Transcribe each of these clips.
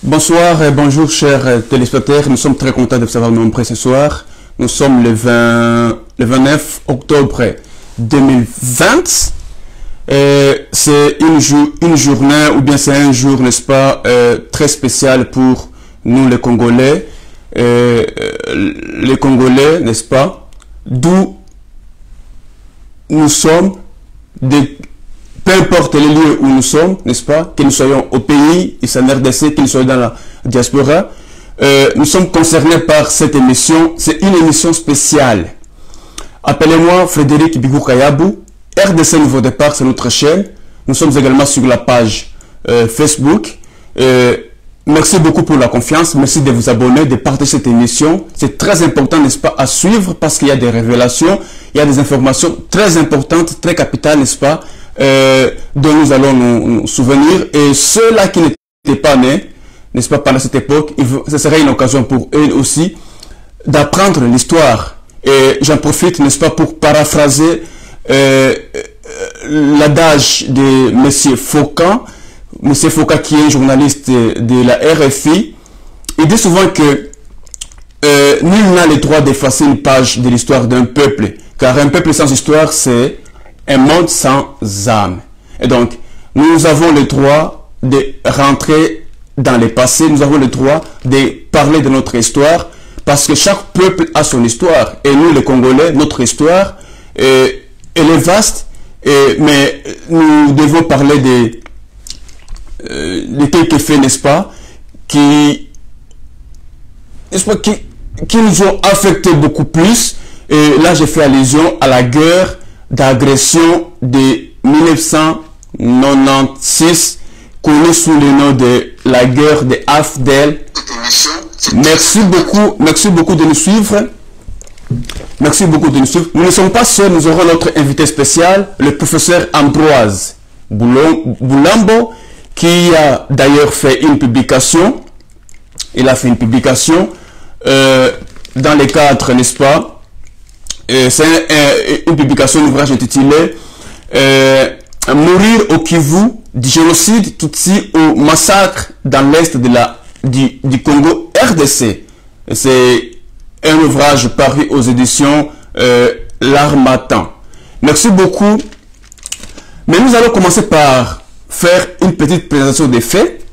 Bonsoir et bonjour chers téléspectateurs, nous sommes très contents de vous avoir nombreux ce soir. Nous sommes le 29 octobre 2020. C'est une journée, ou bien c'est un jour, n'est-ce pas, très spécial pour nous les Congolais. Les Congolais, n'est-ce pas, d'où nous sommes, peu importe les lieux où nous sommes, n'est-ce pas, que nous soyons au pays, ici en RDC, que nous soyons dans la diaspora, nous sommes concernés par cette émission. C'est une émission spéciale. Appelez-moi Frédéric Bigou Kayabou. RDC Nouveau Départ, c'est notre chaîne. Nous sommes également sur la page Facebook. Merci beaucoup pour la confiance. Merci de vous abonner, de partager cette émission. C'est très important, n'est-ce pas, à suivre parce qu'il y a des révélations, il y a des informations très importantes, très capitales, n'est-ce pas, dont nous allons nous souvenir. Et ceux-là qui n'étaient pas nés, n'est-ce pas, pendant cette époque, ce serait une occasion pour eux aussi d'apprendre l'histoire. Et j'en profite, n'est-ce pas, pour paraphraser l'adage de M. Foucault. M. Foucault, qui est journaliste de la RFI, il dit souvent que nul n'a le droit d'effacer une page de l'histoire d'un peuple, car un peuple sans histoire, c'est un monde sans âme. Et donc, nous avons le droit de rentrer dans le passé, nous avons le droit de parler de notre histoire, parce que chaque peuple a son histoire. Et nous, les Congolais, notre histoire, elle est vaste, mais nous devons parler de quelques faits, n'est-ce pas, qui nous ont affecté beaucoup plus. Et là, j'ai fait allusion à la guerre d'agression de 1996, connue sous le nom de la guerre de AFDEL. Merci beaucoup de nous suivre. Merci beaucoup de nous suivre. Nous ne sommes pas seuls, nous aurons notre invité spécial, le professeur Ambroise Boulambo, qui a d'ailleurs fait une publication. Il a fait une publication dans le cadre, n'est-ce pas, c'est une publication, un ouvrage intitulé Mourir au Kivu, du génocide Tutsi au massacre dans l'est du Congo RDC. C'est un ouvrage paru aux éditions L'Harmattan. Merci beaucoup. Mais nous allons commencer par faire une petite présentation des faits.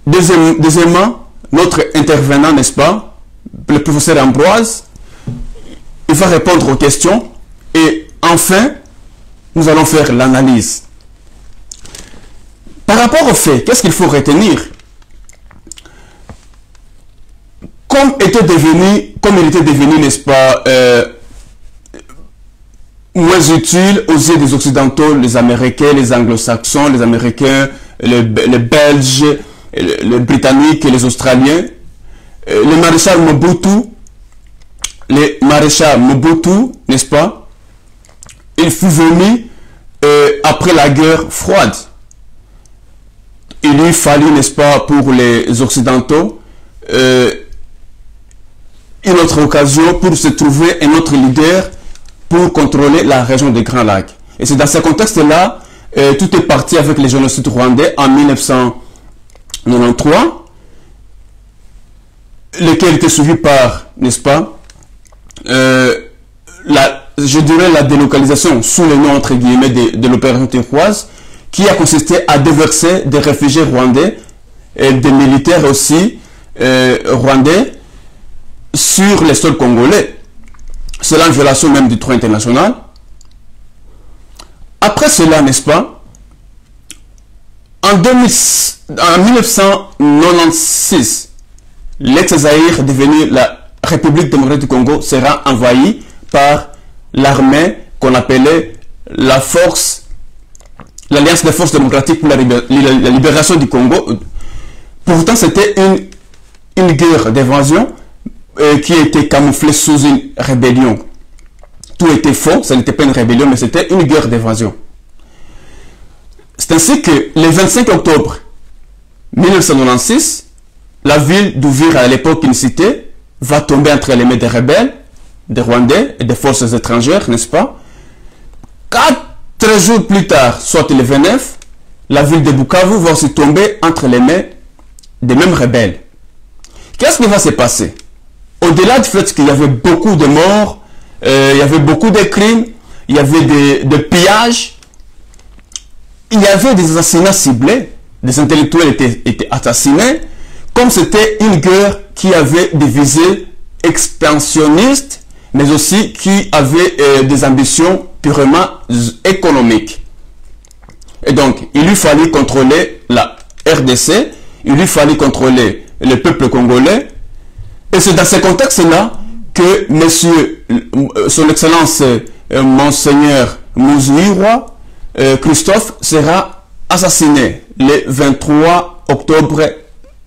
Deuxièmement, notre intervenant, n'est-ce pas, le professeur Ambroise, il va répondre aux questions. Et enfin, nous allons faire l'analyse. Par rapport aux faits, qu'est-ce qu'il faut retenir? Comme il était devenu, n'est-ce pas, moins utile aux yeux des Occidentaux, les Américains, les Anglo-Saxons, les Américains, les Belges, les Britanniques et les Australiens. Le maréchal Mobutu, n'est-ce pas, il fut venu après la guerre froide. Il lui fallut, n'est-ce pas, pour les Occidentaux, une autre occasion pour se trouver un autre leader pour contrôler la région des Grands Lacs. Et c'est dans ce contexte-là, tout est parti avec les génocides rwandais en 1993, lequel était suivi par, n'est-ce pas, je dirais la délocalisation sous le nom entre guillemets de l'opération turquoise, qui a consisté à déverser des réfugiés rwandais et des militaires aussi rwandais sur les sols congolais. C'est la violation même du droit international. Après cela, n'est-ce pas, en 1996, l'ex-Zaïre, devenu la République démocratique du Congo, sera envahi par l'armée qu'on appelait l'Alliance des forces démocratiques pour la libération du Congo. Pourtant, c'était une guerre d'invasion qui était camouflée sous une rébellion. Tout était faux, ce n'était pas une rébellion, mais c'était une guerre d'invasion. C'est ainsi que le 25 octobre 1996, la ville d'Uvira, à l'époque une cité, va tomber entre les mains des rebelles, des Rwandais et des forces étrangères, n'est-ce pas? 4 jours plus tard, soit le 29, la ville de Bukavu va aussi tomber entre les mains des mêmes rebelles. Qu'est-ce qui va se passer? Au-delà du fait qu'il y avait beaucoup de morts, il y avait beaucoup de crimes, il y avait des pillages, il y avait des assassinats ciblés, des intellectuels étaient assassinés, comme c'était une guerre qui avait des visées expansionnistes, mais aussi qui avait des ambitions purement économiques. Et donc, il lui fallait contrôler la RDC, il lui fallait contrôler le peuple congolais, et c'est dans ce contexte-là que monsieur, son excellence, monseigneur Muzirwa, Christophe, sera assassiné le 23 octobre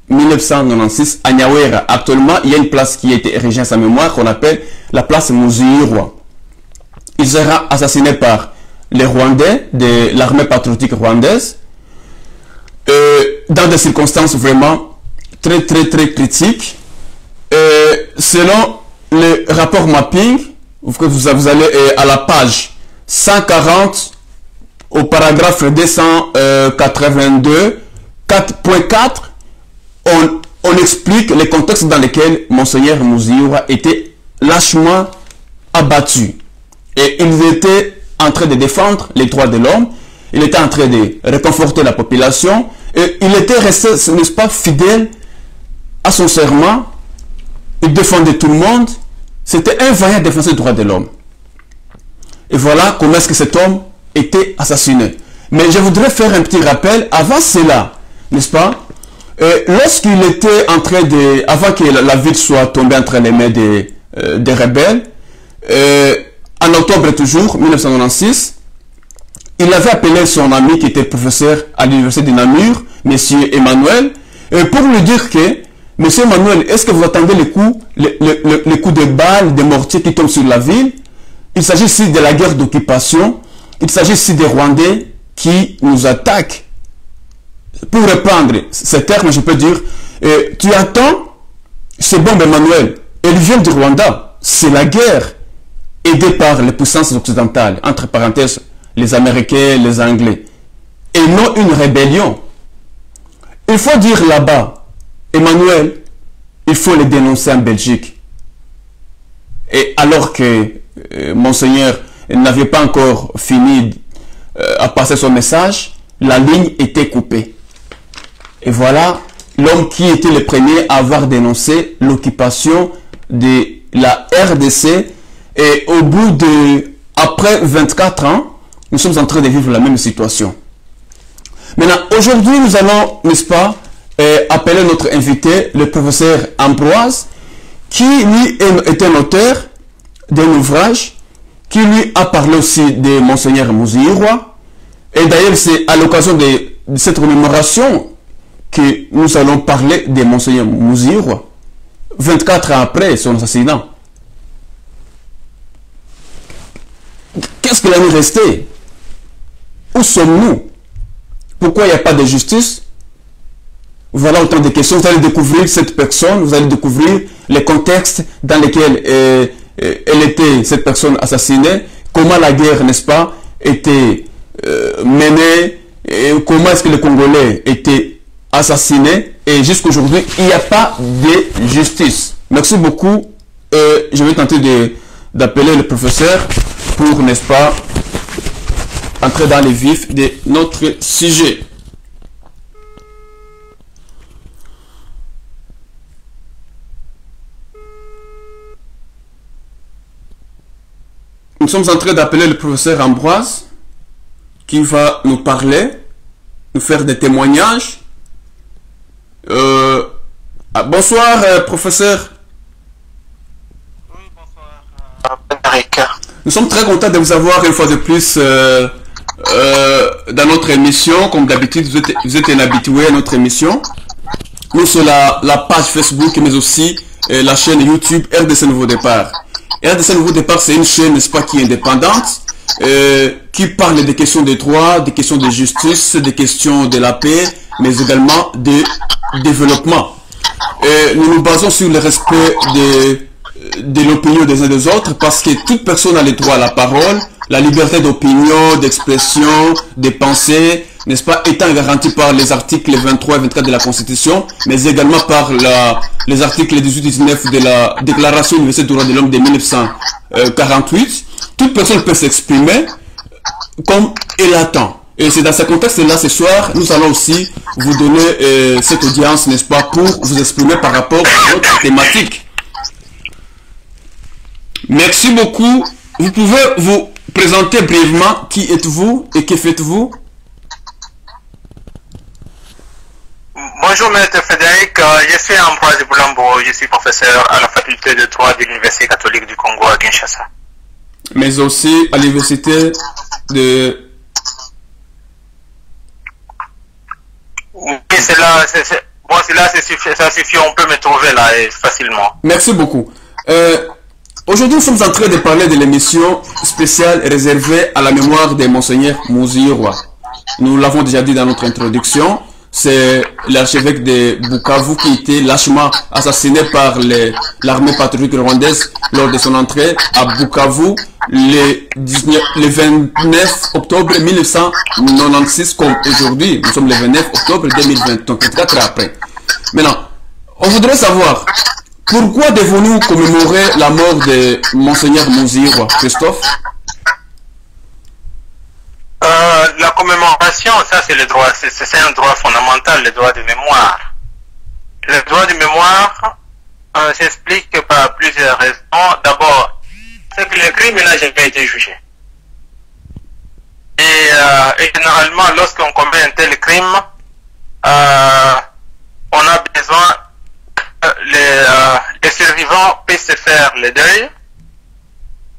1996 à Nyawera. Actuellement, il y a une place qui a été érigée à sa mémoire qu'on appelle la place Muzirwa. Il sera assassiné par les Rwandais de l'armée patriotique rwandaise dans des circonstances vraiment très critiques. Selon le rapport mapping, vous allez à la page 140 au paragraphe 282 4.4, on explique les contextes dans lesquels Monseigneur Muzirwa était lâchement abattu. Et il était en train de défendre les droits de l'homme, il était en train de réconforter la population, et il était resté, n'est-ce pas, fidèle à son serment. Il défendait tout le monde. C'était un vaillant défenseur des droits de l'homme. Et voilà comment est-ce que cet homme était assassiné. Mais je voudrais faire un petit rappel avant cela, n'est-ce pas? Lorsqu'il était en train de... Avant que la ville soit tombée entre les mains des rebelles, en octobre toujours, 1996, il avait appelé son ami qui était professeur à l'université de Namur, M. Emmanuel, pour lui dire que, Monsieur Emmanuel, est-ce que vous attendez les coups de balles, des mortiers qui tombent sur la ville? Il s'agit ici de la guerre d'occupation. Il s'agit ici des Rwandais qui nous attaquent. Pour reprendre ces termes, je peux dire, tu attends ces bombes, Emmanuel. Elles viennent du Rwanda. C'est la guerre aidée par les puissances occidentales, entre parenthèses, les Américains, les Anglais, et non une rébellion. Il faut dire là-bas, Emmanuel, il faut les dénoncer en Belgique. Et alors que Monseigneur n'avait pas encore fini à passer son message, la ligne était coupée. Et voilà l'homme qui était le premier à avoir dénoncé l'occupation de la RDC. Et au bout de, après 24 ans, nous sommes en train de vivre la même situation. Maintenant, aujourd'hui, nous allons, n'est-ce pas, appeler notre invité, le professeur Ambroise, qui lui est un auteur d'un ouvrage, qui lui a parlé aussi de Monseigneur Muzirwa. Et d'ailleurs, c'est à l'occasion de cette commémoration que nous allons parler de Monseigneur Muzirwa, 24 ans après son assassinat. Qu'est-ce qu'il a nous resté? Où sommes-nous? Pourquoi il n'y a pas de justice? Voilà autant de questions. Vous allez découvrir cette personne, vous allez découvrir les contextes dans lesquels elle était, cette personne assassinée, comment la guerre, n'est-ce pas, était menée, et comment est-ce que les Congolais étaient assassinés, et jusqu'aujourd'hui, il n'y a pas de justice. Merci beaucoup. Je vais tenter d'appeler le professeur pour, n'est-ce pas, entrer dans les vifs de notre sujet. Nous sommes en train d'appeler le professeur Ambroise qui va nous parler, nous faire des témoignages. Bonsoir, professeur. Oui, bonsoir, Eric. Nous sommes très contents de vous avoir une fois de plus dans notre émission. Comme d'habitude, vous êtes un habitué à notre émission. Nous sur la page Facebook, mais aussi la chaîne YouTube RDC Nouveau Départ. RDC Nouveau Départ, c'est une chaîne, n'est-ce pas, qui est indépendante, qui parle des questions de droit, des questions de justice, des questions de la paix, mais également de développement. Nous nous basons sur le respect de l'opinion des uns des autres, parce que toute personne a le droit à la parole, la liberté d'opinion, d'expression, de pensée, n'est-ce pas, étant garantie par les articles 23 et 24 de la Constitution, mais également par les articles 18 et 19 de la Déclaration universelle des droits de l'homme de 1948, toute personne peut s'exprimer comme elle attend. Et c'est dans ce contexte-là, ce soir, nous allons aussi vous donner cette audience, n'est-ce pas, pour vous exprimer par rapport à notre thématique. Merci beaucoup. Vous pouvez vous présenter brièvement qui êtes-vous et que faites-vous? Bonjour, Maître Frédéric. Je suis Ambroise Boulambo. Je suis professeur à la faculté de droit de l'Université catholique du Congo à Kinshasa. Mais aussi à l'université de... Oui, ça suffit, on peut me trouver là facilement. Merci beaucoup. Aujourd'hui, nous sommes en train de parler de l'émission spéciale réservée à la mémoire de Monseigneur Muziirwa. Nous l'avons déjà dit dans notre introduction, c'est l'archevêque de Bukavu qui a été lâchement assassiné par l'armée patriotique rwandaise lors de son entrée à Bukavu le 29 octobre 1996, comme aujourd'hui. Nous sommes le 29 octobre 2020, donc 4 ans après. Maintenant, on voudrait savoir pourquoi devons-nous commémorer la mort de Monseigneur Muziirwa, Christophe? La commémoration, ça c'est le droit, c'est un droit fondamental, le droit de mémoire. Le droit de mémoire s'explique par plusieurs raisons. D'abord, c'est que le crime n'a jamais été jugé. Et généralement, lorsqu'on commet un tel crime, on a besoin les survivants puissent se faire le deuil.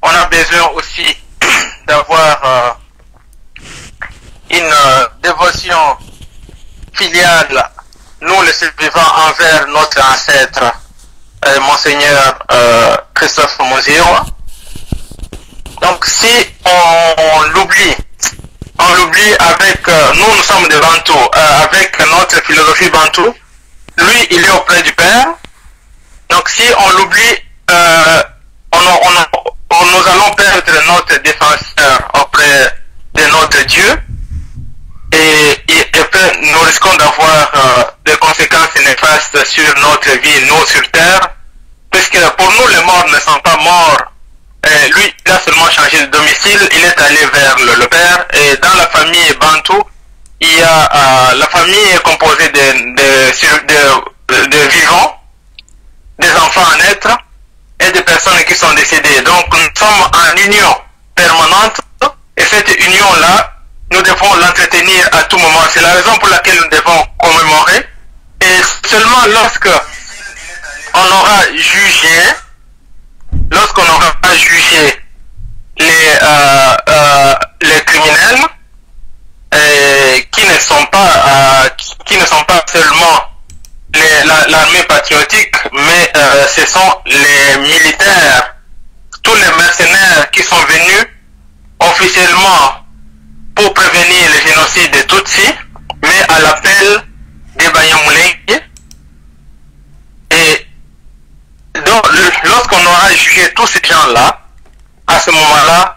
On a besoin aussi d'avoir une dévotion filiale, nous les survivants, envers notre ancêtre, Monseigneur Christophe Muziirwa. Donc si on l'oublie avec, nous sommes des Bantous, avec notre philosophie Bantou, lui il est auprès du Père. Donc si on l'oublie, nous allons perdre notre défenseur auprès de notre Dieu. Et nous risquons d'avoir des conséquences néfastes sur notre vie, nous sur terre, puisque pour nous les morts ne sont pas morts. Lui, il a seulement changé de domicile, il est allé vers le Père, et dans la famille Bantou, il y a la famille est composée de vivants, des enfants à naître et des personnes qui sont décédées. Donc nous sommes en union permanente, et cette union-là, nous devons l'entretenir à tout moment. C'est la raison pour laquelle nous devons commémorer. Et seulement lorsque on aura jugé, les criminels qui ne sont pas seulement l'armée patriotique, mais ce sont les militaires, tous les mercenaires qui sont venus officiellement pour prévenir le génocide des Tutsis, mais à l'appel des Banyamulenge. Et donc, lorsqu'on aura jugé tous ces gens-là, à ce moment-là,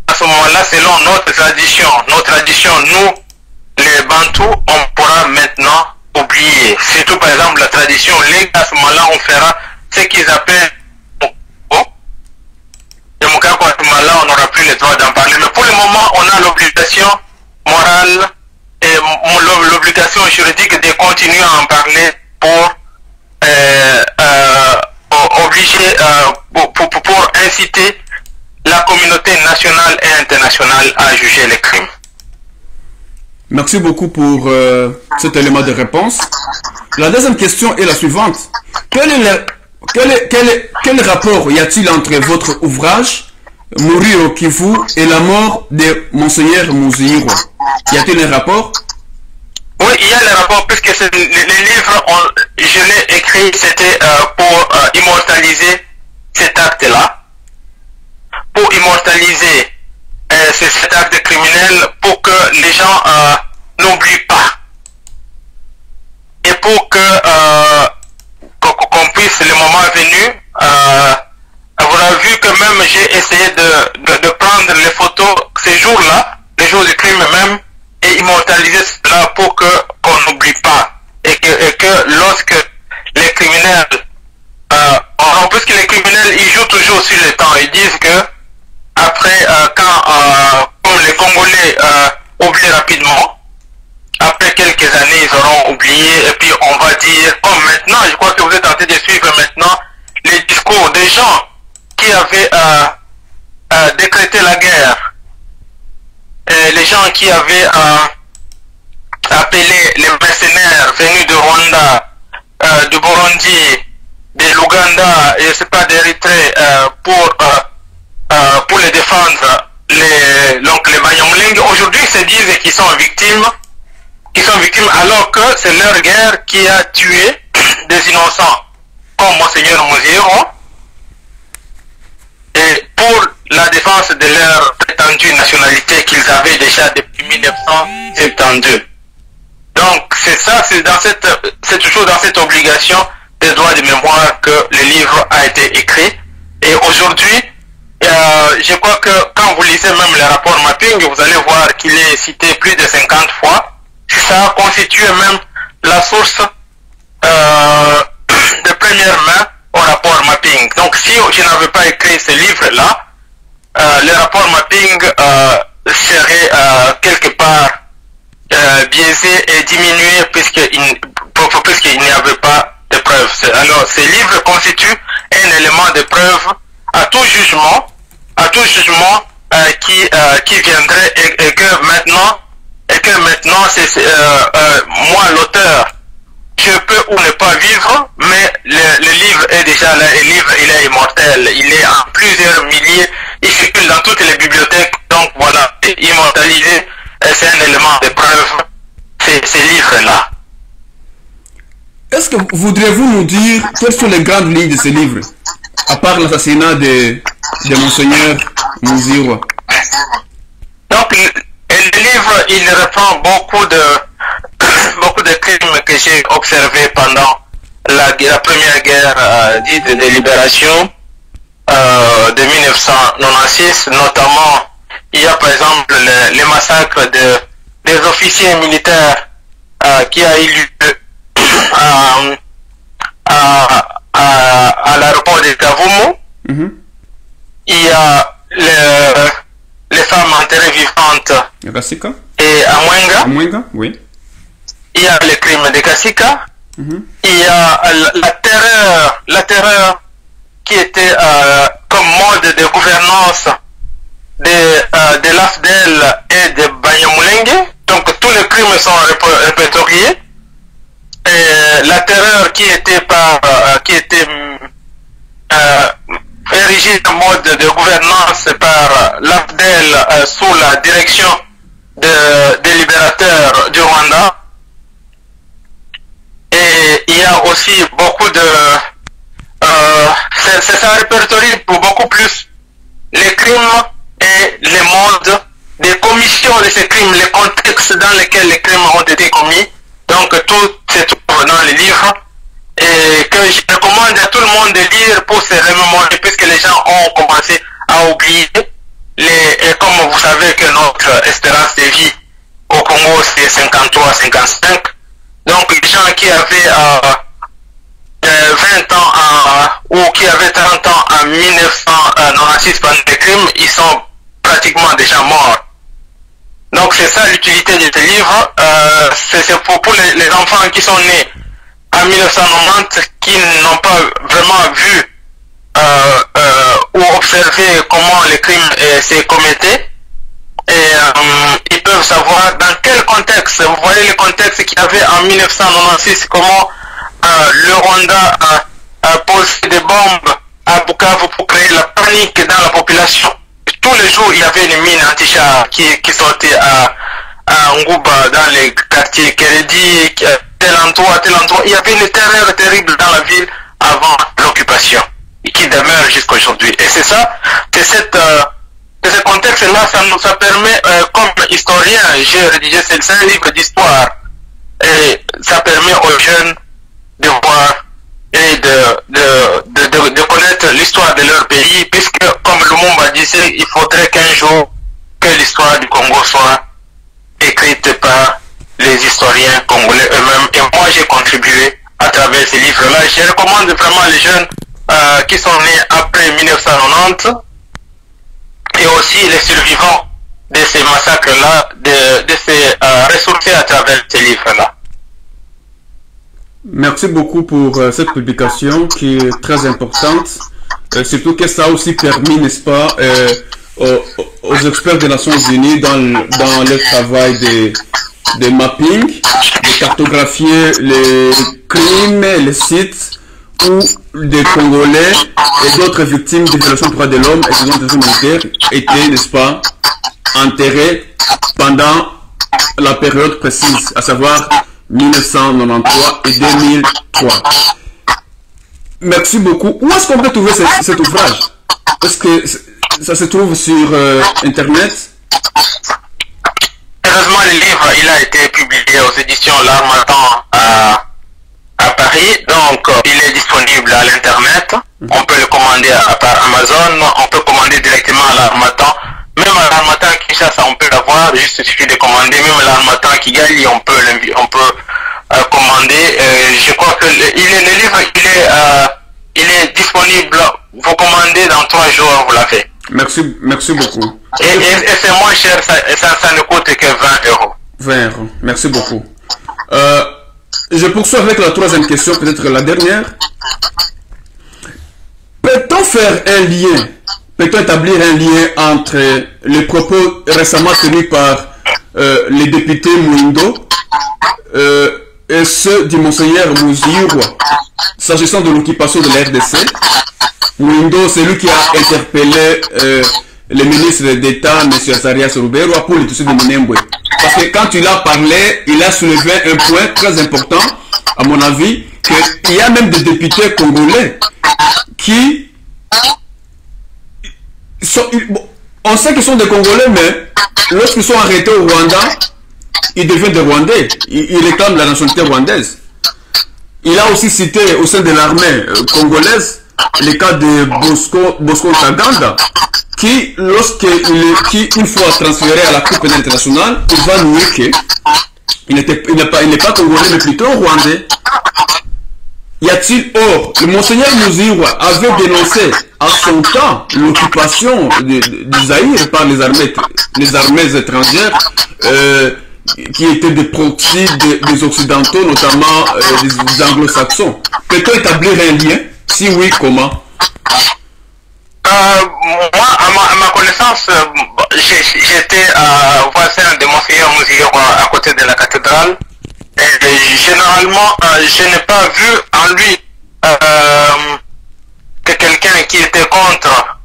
selon notre tradition, nous, les Bantous, on pourra maintenant oublier. Surtout, par exemple, la tradition, à ce moment-là, on fera ce qu'ils appellent là, on n'aura plus le droit d'en parler. Mais pour le moment, on a l'obligation morale et l'obligation juridique de continuer à en parler pour obliger, pour inciter la communauté nationale et internationale à juger les crimes. Merci beaucoup pour cet élément de réponse. La deuxième question est la suivante. Quel rapport y a-t-il entre votre ouvrage Mourir au Kivu et la mort de Monseigneur Muziirwa? Y a-t-il un rapport? Oui, il y a le rapport, puisque les livres, je l'ai écrit, c'était pour immortaliser cet acte-là, pour immortaliser cet acte criminel, pour que les gens n'oublient pas, et pour qu'on puisse, le moment venu, vous avez vu que même j'ai essayé de prendre les photos ces jours-là, les jours du crime même, et immortaliser cela pour qu'on n'oublie pas. Et que lorsque les criminels, en plus que les criminels, ils jouent toujours sur le temps. Ils disent que après, comme les Congolais oublient rapidement, après quelques années, ils auront oublié, et puis on va dire, comme maintenant, je crois que vous êtes en train de suivre maintenant les discours des gens qui avaient décrété la guerre, et les gens qui avaient appelé les mercenaires venus de Rwanda, du Burundi, de l'Ouganda, et je sais pas, d'Érythrée, pour les défendre, donc les Banyamulenge, aujourd'hui se disent qu'ils sont victimes, alors que c'est leur guerre qui a tué des innocents, comme Monseigneur Muziro, et pour la défense de leur prétendue nationalité qu'ils avaient déjà depuis 1972. Donc c'est ça, c'est toujours dans cette obligation des droits de mémoire que le livre a été écrit. Et aujourd'hui, je crois que quand vous lisez même le rapport mapping, vous allez voir qu'il est cité plus de 50 fois. Ça a constitué même la source de première main au rapport mapping. Donc si je n'avais pas écrit ce livre-là, le rapport mapping serait quelque part biaisé et diminué puisqu'il n'y avait pas de preuves. Alors ce livre constitue un élément de preuve à tout jugement qui viendrait et que maintenant moi l'auteur, je peux ou ne pas vivre, mais le livre est déjà là, le livre il est immortel, il est en plusieurs milliers, il circule dans toutes les bibliothèques, donc voilà, immortalisé, c'est un élément de preuve, ces livres-là. Est-ce que voudriez-vous nous dire quelles sont les grandes lignes de ce livre, à part l'assassinat de Monseigneur Muziro? Donc, le livre, il reprend beaucoup de crimes que j'ai observés pendant la première guerre dite de libération de 1996. Notamment, il y a par exemple le massacre des officiers militaires qui a eu lieu à l'aéroport de Kavumu. Mm-hmm. Il y a les femmes enterrées vivantes et à Mwenga, oui. Il y a les crimes de Kasika. Mm-hmm. Il y a la terreur qui était comme mode de gouvernance de l'AFDEL et de Banyamulenge. Donc tous les crimes sont répertoriés. Et la terreur qui était érigée en mode de gouvernance par l'AFDEL sous la direction des libérateurs du Rwanda. Et il y a aussi beaucoup de... ça répertorie pour beaucoup plus les crimes et les modes de commission de ces crimes, les contextes dans lesquels les crimes ont été commis. Donc tout se trouve dans les livres et que je recommande à tout le monde de lire pour se remémorer puisque les gens ont commencé à oublier et comme vous savez que notre espérance de vie au Congo c'est 53-55. Donc les gens qui avaient 20 ans ou qui avaient 30 ans en 1996 pendant les crimes, ils sont pratiquement déjà morts. Donc c'est ça l'utilité de ce livre. C'est pour les enfants qui sont nés en 1990, qui n'ont pas vraiment vu ou observé comment les crimes se commettaient. Et ils peuvent savoir dans quel contexte. Vous voyez le contexte qu'il y avait en 1996, comment le Rwanda a posé des bombes à Bukavu pour créer la panique dans la population. Tous les jours, il y avait une mine anti-char qui sortait à Nguba, dans les quartiers Keredi, tel endroit. Il y avait une terreur terrible dans la ville avant l'occupation, et qui demeure jusqu'à aujourd'hui. Et c'est ça, ce contexte-là, ça permet, comme historien, j'ai rédigé c'est un livre d'histoire, et ça permet aux jeunes de voir et de connaître l'histoire de leur pays, puisque, comme Lumumba disait, il faudrait qu'un jour que l'histoire du Congo soit écrites par les historiens congolais eux-mêmes. Et moi, j'ai contribué à travers ces livres-là. Je recommande vraiment les jeunes qui sont nés après 1990 et aussi les survivants de ces massacres-là, de ces ressourcer à travers ces livres-là. Merci beaucoup pour cette publication qui est très importante, surtout que ça a aussi permis, n'est-ce pas, aux experts des Nations Unies dans le travail de mapping, de cartographier les crimes, les sites où des Congolais et d'autres victimes de violations des droits de l'homme et des organisations militaires étaient, n'est-ce pas, enterrés pendant la période précise, à savoir 1993 et 2003. Merci beaucoup. Où est-ce qu'on peut trouver cet ouvrage? Est-ce que ça se trouve sur Internet? Heureusement, le livre il a été publié aux éditions L'Harmattan à Paris, donc il est disponible à l'Internet. On peut le commander par Amazon, on peut commander directement à l'Harmattan. Même à l'Harmattan Kinshasa, on peut l'avoir, juste il suffit de commander. Même à l'Harmattan Kigali, on peut commander. Je crois que le livre, il est disponible. Vous commandez dans 3 jours, vous l'avez. Merci beaucoup. Et c'est moins cher, ça ne coûte que 20 euros. 20 euros, merci beaucoup. Je poursuis avec la troisième question, peut-être la dernière. Peut-on faire un lien, peut-on établir un lien entre les propos récemment tenus par les députés Mouindo et ceux du monseigneur Mouziroua, s'agissant de l'occupation de la RDC? Mouindo, c'est lui qui a interpellé le ministre d'État, M. Azarias Ruberwa, pour le dossier de Minembwe. Parce que quand il a parlé, il a soulevé un point très important, à mon avis, qu'il y a même des députés congolais qui sont... On sait qu'ils sont des Congolais, mais lorsqu'ils sont arrêtés au Rwanda, ils deviennent des Rwandais. Ils réclament la nationalité rwandaise. Il a aussi cité au sein de l'armée congolaise le cas de Bosco Ntaganda, qui, une fois transféré à la Cour pénale internationale, il va nier qu'il n'est pas congolais, mais plutôt rwandais. Y a-t-il, le monseigneur Mouziroua avait dénoncé à son temps l'occupation du Zaïre par les armées étrangères, qui étaient des proxys des Occidentaux, notamment des Anglo-Saxons. Peut-on établir un lien? Si oui, comment? Moi, à ma connaissance, j'étais voisin de monseigneur Mouziroua à côté de la cathédrale. Et généralement, je n'ai pas vu en lui que quelqu'un qui était contre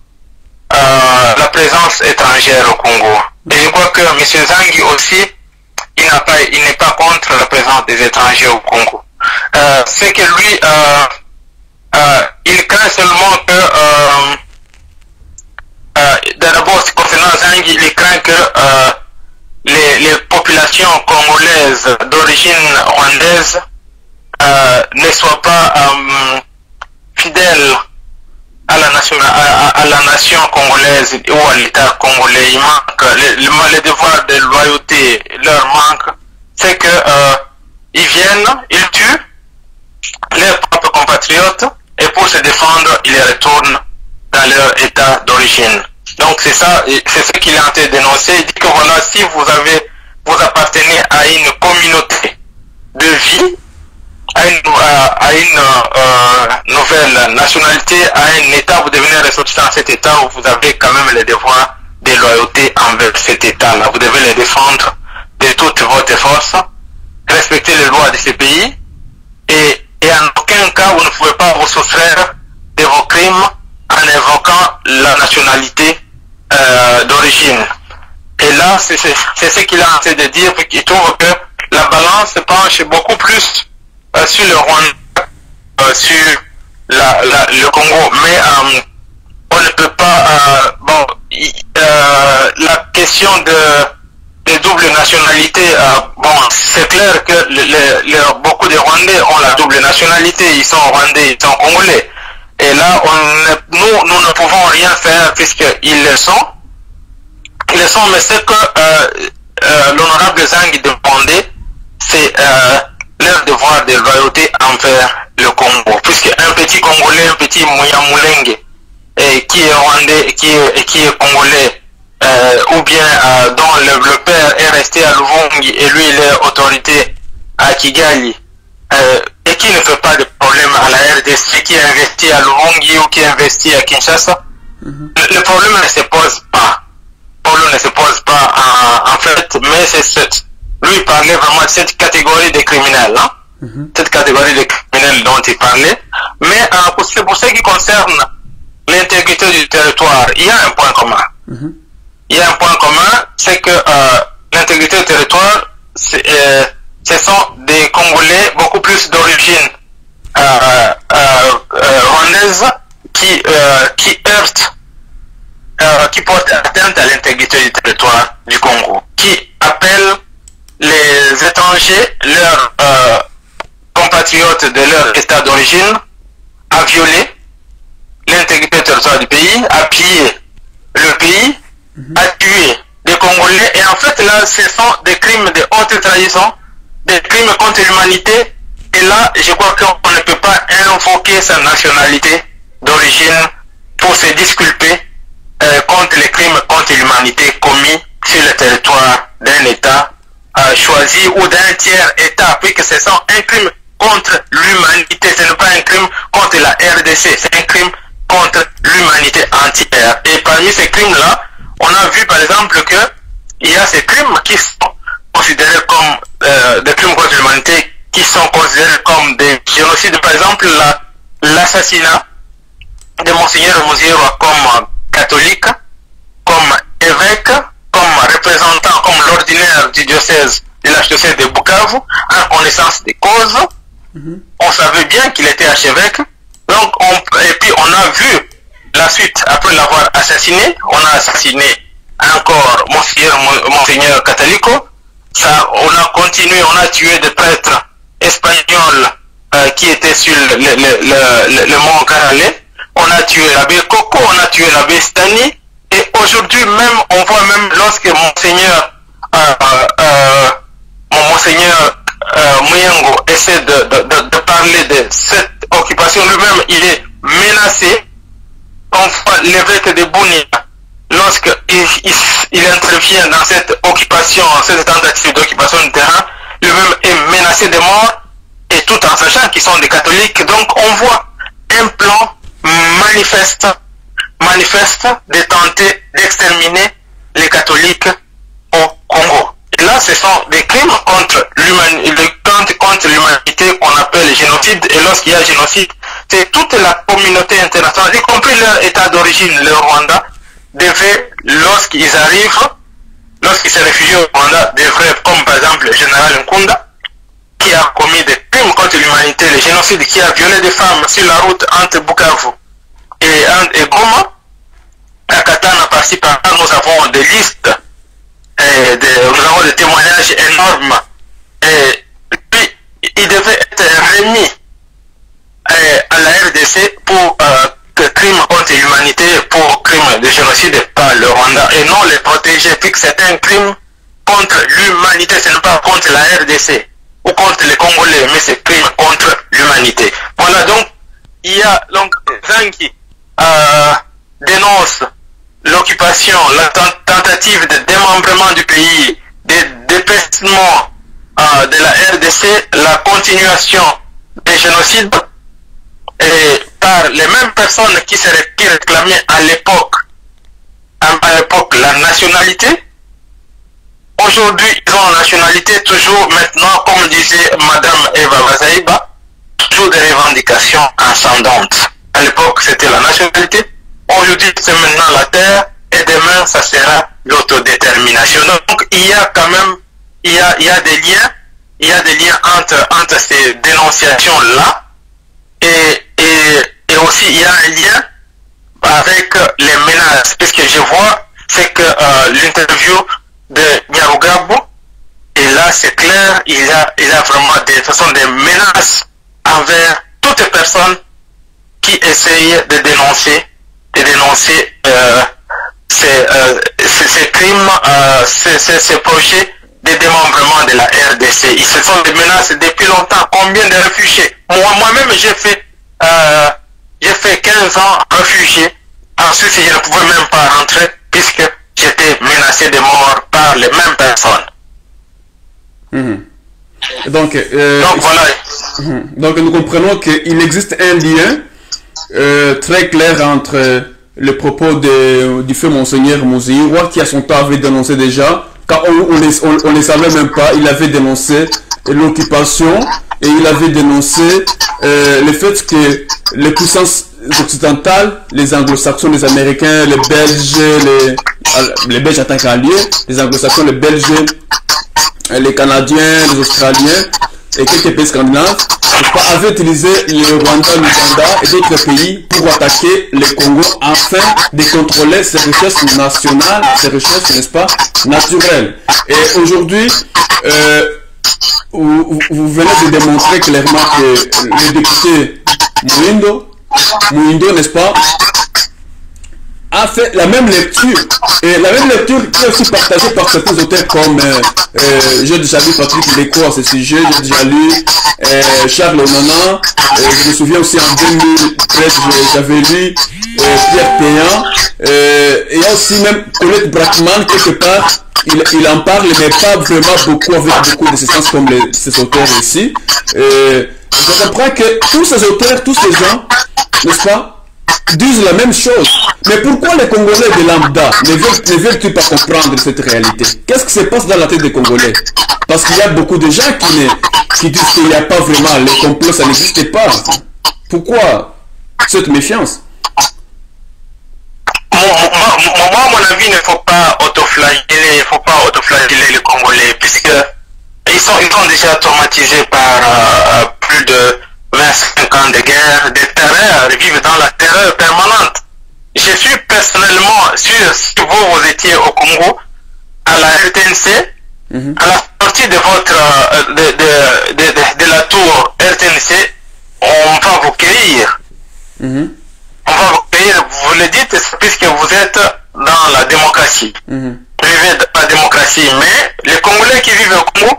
la présence étrangère au Congo. Et je crois que M. Zangui aussi, il n'est pas contre la présence des étrangers au Congo. C'est que lui, il craint seulement que, d'abord, concernant Zangui, il craint que les populations congolaises d'origine rwandaise ne soient pas fidèles à la nation congolaise ou à l'État congolais. Il manque le devoir de loyauté, leur manque, c'est que ils viennent, ils tuent leurs propres compatriotes et pour se défendre, ils les retournent dans leur état d'origine. Donc c'est ça, c'est ce qu'il est en train de dénoncer. Il dit que voilà, si vous appartenez à une communauté de vie, à une nouvelle nationalité, à un État, vous devenez ressortissant à cet État où vous avez quand même le devoir de loyauté envers cet État-là. Vous devez les défendre de toute votre force, respecter les lois de ce pays et en aucun cas vous ne pouvez pas vous soustraire de vos crimes en évoquant la nationalité d'origine. Et là, c'est ce qu'il a en train de dire, qu'il trouve que la balance penche beaucoup plus sur le Rwanda, sur le Congo. Mais on ne peut pas... la question de double nationalité, c'est clair que beaucoup de Rwandais ont la double nationalité. Ils sont Rwandais, ils sont Congolais. Et là, nous ne pouvons rien faire puisqu'ils le sont. Ils le sont, mais c'est que l'honorable Zang demandait, c'est leur devoir de loyauté envers le Congo. Puisque un petit Congolais, un petit Mouyamoulengue, qui est rwandais, qui est congolais, ou bien dont le père est resté à Luvungi et lui il est autorité à Kigali, et qui ne fait pas de problème à la RDC, qui est investi à Luvungi ou qui est investi à Kinshasa, le problème ne se pose pas. Le problème ne se pose pas en fait, mais c'est lui parlait vraiment de cette catégorie de criminels, hein? Cette catégorie de criminels dont il parlait. Mais pour ce qui concerne l'intégrité du territoire, il y a un point commun. Il y a un point commun, c'est que l'intégrité du territoire, ce sont des Congolais beaucoup plus d'origine rwandaise qui heurtent, qui portent atteinte à l'intégrité du territoire du Congo, qui appellent les étrangers, leurs compatriotes de leur état d'origine, à violer l'intégrité du territoire du pays, à piller le pays, à tuer des Congolais. Et en fait, là, ce sont des crimes de haute trahison, des crimes contre l'humanité. Et là, je crois qu'on ne peut pas invoquer sa nationalité d'origine pour se disculper contre les crimes contre l'humanité commis sur le territoire d'un État choisi ou d'un tiers État, puisque ce sont un crime contre l'humanité, ce n'est pas un crime contre la RDC, c'est un crime contre l'humanité entière. Et parmi ces crimes-là, on a vu par exemple qu'il y a ces crimes qui sont considérés comme des crimes contre l'humanité, qui sont considérés comme des génocides. Par exemple, l'assassinat de Monseigneur Muzirwa comme catholique, comme évêque, comme représentant, comme l'ordinaire du diocèse de l'archidiocèse de Bukavu, en connaissance des causes. On savait bien qu'il était archevêque. Donc, et puis on a vu la suite, après l'avoir assassiné, on a assassiné encore Monseigneur Catalico. Ça, on a continué, on a tué des prêtres espagnols qui étaient sur le mont Karale. On a tué l'abbé Coco, on a tué l'abbé Stani. Et aujourd'hui même, on voit même lorsque Monseigneur Muyengo essaie de parler de cette occupation, lui-même il est menacé. On voit l'évêque de Bunia, lorsqu'il intervient dans cette occupation, cette tentative d'occupation du terrain, lui-même est menacé de mort, et tout en sachant qu'ils sont des catholiques. Donc on voit un plan manifeste de tenter d'exterminer les catholiques au Congo. Et là, ce sont des crimes contre l'humanité qu'on appelle génocide. Et lorsqu'il y a génocide, c'est toute la communauté internationale, y compris leur état d'origine, le Rwanda, devait, lorsqu'ils arrivent, lorsqu'ils se réfugient au Rwanda, devrait, comme par exemple le général Nkunda, qui a commis des crimes contre l'humanité, le génocide, qui a violé des femmes sur la route entre Bukavu et Goma, à Katana, par-ci par-là, nous avons des listes, nous avons des témoignages énormes. Et puis, il devait être remis à la RDC pour crimes contre l'humanité, pour crimes de génocide par le Rwanda, et non les protéger, puisque c'est un crime contre l'humanité, ce n'est pas contre la RDC ou contre les Congolais, mais c'est crime contre l'humanité. Voilà, donc, il y a donc Zangi dénonce l'occupation, la tentative de démembrement du pays, de dépassement de la RDC, la continuation des génocides, et par les mêmes personnes qui réclamaient à l'époque la nationalité. Aujourd'hui, ils ont la nationalité toujours maintenant, comme disait Madame Eva Bazaïba, toujours des revendications ascendantes. À l'époque, c'était la nationalité. Aujourd'hui, c'est maintenant la terre, et demain, ça sera l'autodétermination. Donc, il y a quand même, il y a des liens entre ces dénonciations-là, et aussi, il y a un lien avec les menaces. Ce que je vois, c'est que l'interview de Nyarugabo, et là, c'est clair, il y a vraiment des menaces envers toutes personnes qui essayent de dénoncer ces crimes, ces projets de démembrement de la RDC. Ils se sont des menaces depuis longtemps. Combien de réfugiés? Moi-même, j'ai fait 15 ans réfugié. Ensuite, je ne pouvais même pas rentrer puisque j'étais menacé de mort par les mêmes personnes. Donc voilà. Donc nous comprenons qu'il existe un lien très clair entre les propos du feu Monseigneur Mouzihirwa, qui à son temps avait dénoncé déjà, quand on ne savait même pas, il avait dénoncé l'occupation et il avait dénoncé le fait que les puissances occidentales, les anglo-saxons, les américains, les belges en tant qu'alliés, les anglo-saxons, les belges, les canadiens, les australiens et quelques pays scandinaves avaient utilisé le Rwanda, l'Ouganda et d'autres pays pour attaquer le Congo afin de contrôler ses richesses nationales, ses richesses, n'est-ce pas, naturelles. Et aujourd'hui, vous venez de démontrer clairement que le député Mouindo, n'est-ce pas, a fait la même lecture, et la même lecture qui est aussi partagée par certains auteurs comme j'ai déjà lu Patrick Léco à ce sujet, j'ai déjà lu Charles Onana, je me souviens aussi en 2013 j'avais lu Pierre Péan, et il y a aussi même Colette Brackman quelque part, il en parle mais pas vraiment beaucoup avec beaucoup de ce sens comme ces auteurs ici. Je comprends que tous ces auteurs, tous ces gens, n'est-ce pas, disent la même chose. Mais pourquoi les Congolais de lambda ne veulent-ils pas comprendre cette réalité? Qu'est-ce qui se passe dans la tête des Congolais? Parce qu'il y a beaucoup de gens qui disent qu'il n'y a pas vraiment, les complots, ça n'existe pas. Pourquoi cette méfiance? Moi, à mon avis, il ne faut pas autoflageller les Congolais, puisque ils sont déjà traumatisés par plus de 25 ans de guerre, de terreur, ils vivent dans la terreur permanente. Je suis personnellement sûr, si vous étiez au Congo, à la RTNC, à la sortie de votre de la tour RTNC, on va vous cueillir. On va vous cueillir, vous le dites, puisque vous êtes dans la démocratie. Vous vivez dans la démocratie, mais les Congolais qui vivent au Congo,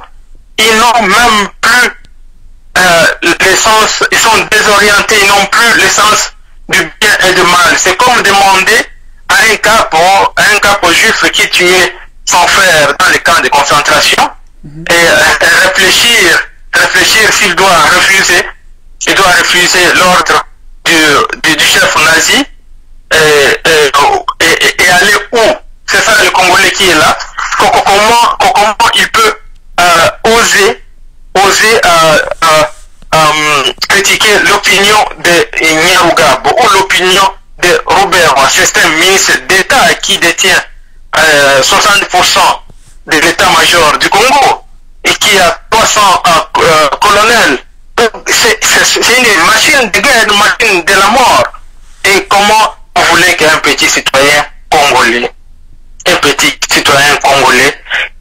ils n'ont même plus l'essence, ils sont désorientés, ils n'ont plus l'essence du bien et du mal. C'est comme demander à un capo juif qui tuait son frère dans les camps de concentration et réfléchir s'il doit refuser, l'ordre du chef nazi et aller où? C'est ça le Congolais qui est là. Comment il peut oser critiquer l'opinion de Nyarugabo ou l'opinion de Robert, c'est un ministre d'État qui détient 60% de l'état-major du Congo et qui a 300 colonels. C'est une machine de guerre, une machine de la mort. Et comment vous voulez qu'un petit citoyen congolais,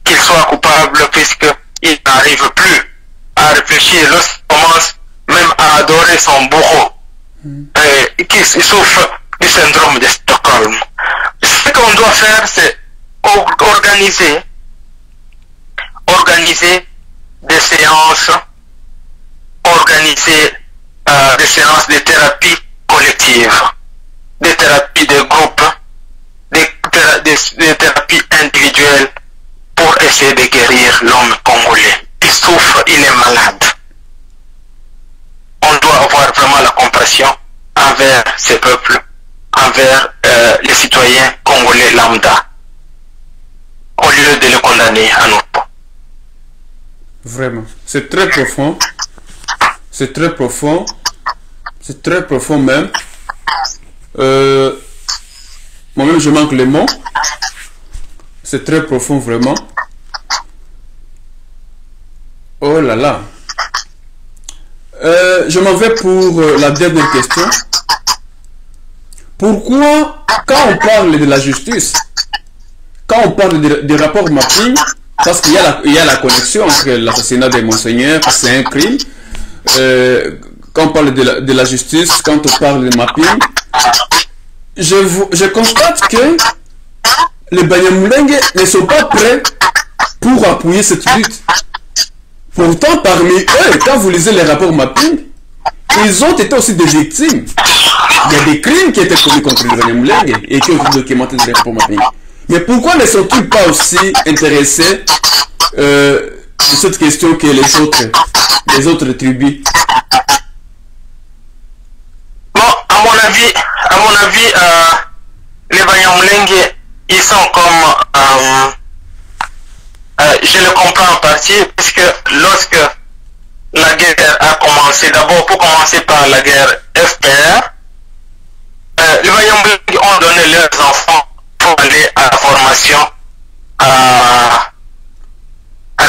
qu'il soit coupable puisqu'il n'arrive plus à réfléchir lorsqu'il commence même à adorer son bourreau et qui souffre du syndrome de Stockholm. Ce qu'on doit faire, c'est organiser des séances, de thérapie collective, des thérapies de groupe, des thérapies individuelles pour essayer de guérir l'homme congolais. Il souffre, il est malade. On doit avoir vraiment la compassion envers ces peuples, envers les citoyens congolais lambda, au lieu de les condamner à nouveau. Vraiment, c'est très profond. C'est très profond. C'est très profond même. Moi-même, je manque les mots. C'est très profond, vraiment. Oh là là. Je m'en vais pour la dernière question. Pourquoi, quand on parle de la justice, quand on parle des rapports mapping, parce qu'il y a la connexion entre l'assassinat des monseigneurs, c'est un crime, quand on parle de la justice, quand on parle de mapping, je constate que les Banyamulenge ne sont pas prêts pour appuyer cette lutte. Pourtant, parmi eux, quand vous lisez les rapports mapping, ils ont été aussi des victimes. Il y a des crimes qui étaient commis contre les Banyamulenge et qui ont été documentés dans les rapports mapping. Mais pourquoi ne sont-ils pas aussi intéressés de cette question que les autres tribus? Bon, à mon avis, les Banyamulenge, ils sont comme, je le comprends en partie, puisque lorsque la guerre a commencé, d'abord pour commencer par la guerre FPR, les Banyamulenge ont donné leurs enfants pour aller à la formation à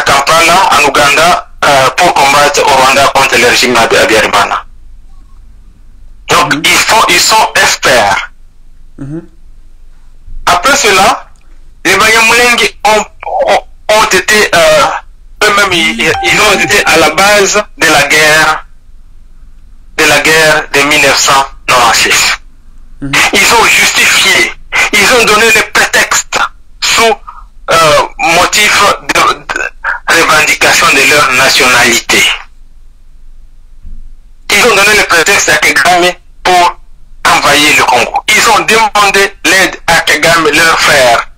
Kampala, en Ouganda, pour combattre au Rwanda contre le régime d'Abiyarimana. Donc, ils sont FPR. Après cela, les Banyamulenge ont été, eux-mêmes, ils ont été à la base de la guerre de 1996. Ils ont justifié, ils ont donné les prétextes sous motif de revendication de leur nationalité. Ils ont donné le prétexte à Kagame pour envahir le Congo. Ils ont demandé l'aide à Kagame, leur frère,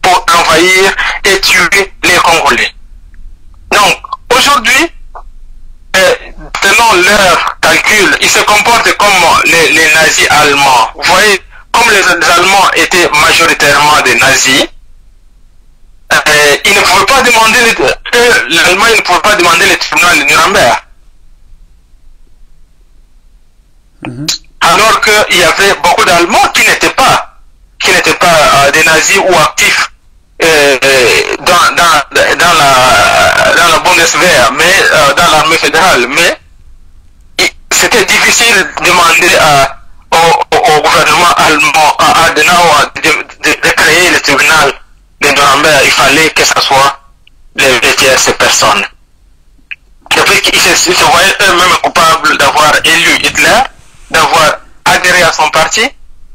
pour envahir et tuer les Congolais. Donc, aujourd'hui, selon leur calcul, ils se comportent comme les nazis allemands. Vous voyez, comme les Allemands étaient majoritairement des nazis, ils ne pouvaient pas demander, l'Allemagne ne pouvait pas demander le tribunal de Nuremberg. Alors qu'il y avait beaucoup d'Allemands qui n'étaient pas des nazis ou actifs dans la Bundeswehr, mais dans l'armée fédérale. Mais c'était difficile de demander au gouvernement allemand, à Adenauer, de créer le tribunal de Nuremberg. Il fallait que ce soit les tierces personnes. Depuis qu'ils se voyaient eux-mêmes coupables d'avoir élu Hitler, d'avoir adhéré à son parti,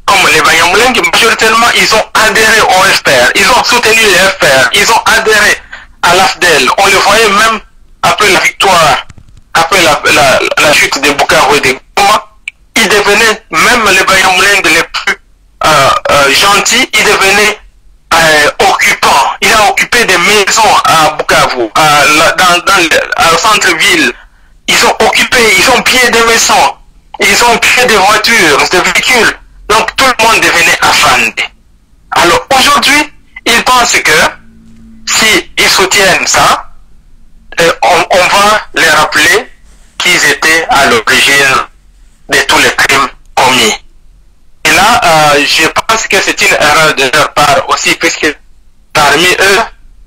comme les Banyamulenge, majoritairement, ils ont adhéré au FPR, ils ont soutenu les FPR, ils ont adhéré à l'AFDEL. On le voyait même après la victoire, après la chute de Bukavu et de Goma, ils devenaient, même les Banyamulenge les plus gentils, ils devenaient occupants. Il a occupé des maisons à Bukavu, dans le centre-ville. Ils ont occupé, ils ont pillé des maisons, ils ont pillé des voitures, des véhicules. Donc tout le monde devenait affamé. Alors aujourd'hui, ils pensent que si ils soutiennent ça, on va les rappeler qu'ils étaient à l'origine de tous les crimes commis. Et là, je pense que c'est une erreur de leur part aussi, puisque parmi eux,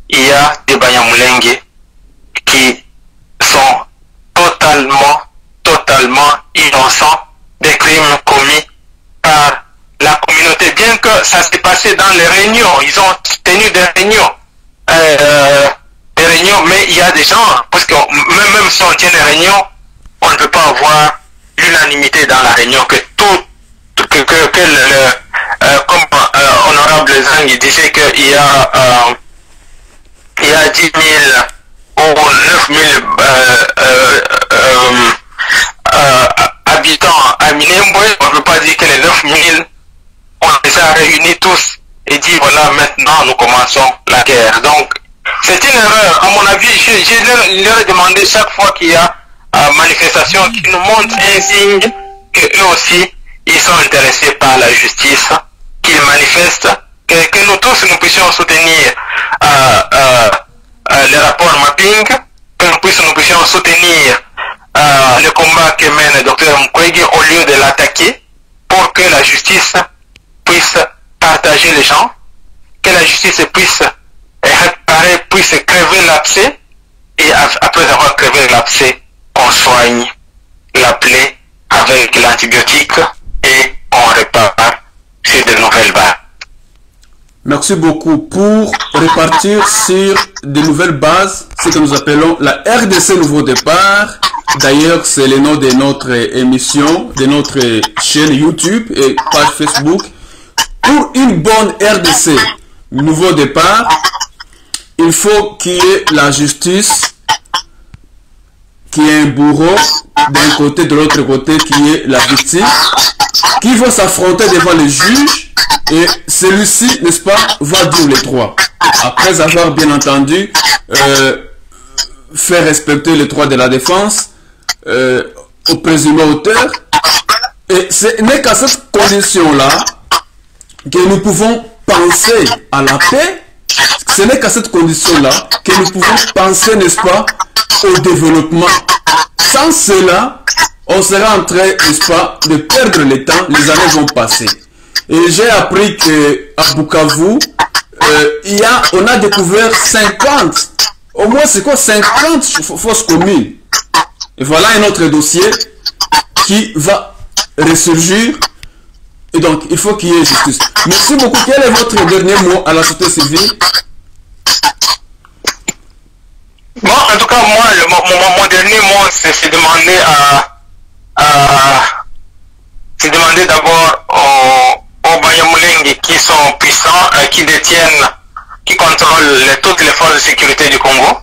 il y a des Banyamulenge qui sont totalement innocents des crimes commis par la communauté. Bien que ça s'est passé dans les réunions, ils ont tenu des réunions, mais il y a des gens, parce que même si on tient des réunions, on ne peut pas avoir l'unanimité dans la réunion, comme honorable Zang disait qu'il y a 10 000 ou 9 000 habitants à Minembwe, on ne peut pas dire que les 9 000, on les a réunis tous et dit voilà, maintenant nous commençons la guerre. Donc c'est une erreur. À mon avis, je leur ai demandé chaque fois qu'il y a manifestation qu'ils nous montrent un signe qu'eux aussi ils sont intéressés par la justice, qu'ils manifestent, que nous tous nous puissions soutenir les rapports mapping, que nous puissions soutenir le combat que mène le Dr Mukwege au lieu de l'attaquer, pour que la justice puisse partager les gens, que la justice puisse réparer, puisse crever l'abcès, et après avoir crevé l'abcès, on soigne la plaie avec l'antibiotique et on répare sur de nouvelles bases. Merci beaucoup. Pour repartir sur de nouvelles bases, ce que nous appelons la RDC Nouveau Départ. D'ailleurs, c'est le nom de notre émission, de notre chaîne YouTube et page Facebook. Pour une bonne RDC, nouveau départ, il faut qu'il y ait la justice, qui est un bourreau d'un côté, de l'autre côté qui est la victime, qui va s'affronter devant le juge et celui-ci, n'est-ce pas, va dire les droits. Après avoir bien entendu fait respecter les droits de la défense au présumé auteur. Et ce n'est qu'à cette condition-là que nous pouvons penser à la paix. Ce n'est qu'à cette condition-là que nous pouvons penser, n'est-ce pas, au développement. Sans cela, on sera en train, n'est-ce pas, de perdre le temps, les années vont passer. Et j'ai appris qu'à Bukavu, on a découvert 50, au moins c'est quoi, 50 fosses communes. Et voilà un autre dossier qui va ressurgir. Et donc, il faut qu'il y ait justice. Merci beaucoup. Quel est votre dernier mot à la société civile? Bon, en tout cas, moi, mon dernier mot, c'est demander d'abord aux Banyamulenge qui sont puissants, qui détiennent, qui contrôlent toutes les forces de sécurité du Congo,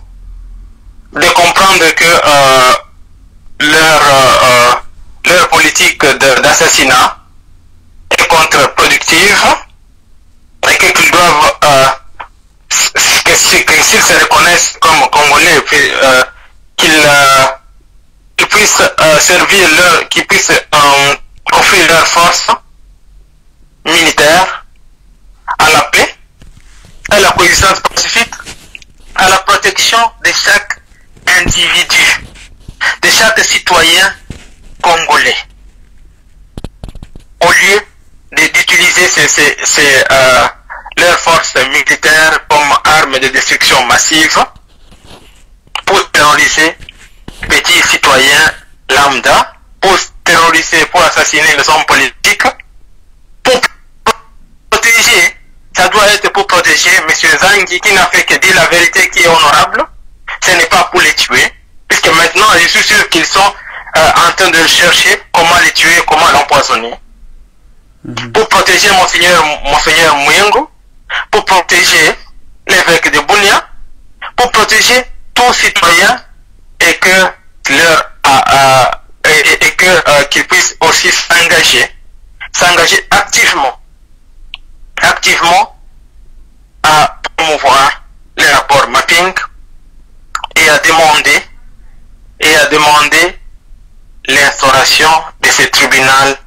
de comprendre que leur politique d'assassinat est contre-productive et qu'ils doivent que s'ils se reconnaissent comme Congolais, qu'ils puissent servir qu'ils puissent offrir leur force militaire à la paix, à la coexistence pacifique, à la protection de chaque individu, de chaque citoyen congolais, au lieu d'utiliser leurs forces militaires comme armes de destruction massive pour terroriser les petits citoyens lambda, pour terroriser, pour assassiner les hommes politiques, pour protéger, ça doit être pour protéger M. Zangi qui n'a fait que dire la vérité qui est honorable, ce n'est pas pour les tuer, puisque maintenant je suis sûr qu'ils sont en train de chercher comment les tuer, comment l'empoisonner. Pour protéger Monseigneur Mouyengo, pour protéger l'évêque de Bunia, pour protéger tout citoyen et que qu'ils puissent aussi s'engager activement à promouvoir les rapports mapping et à demander l'instauration de ce tribunal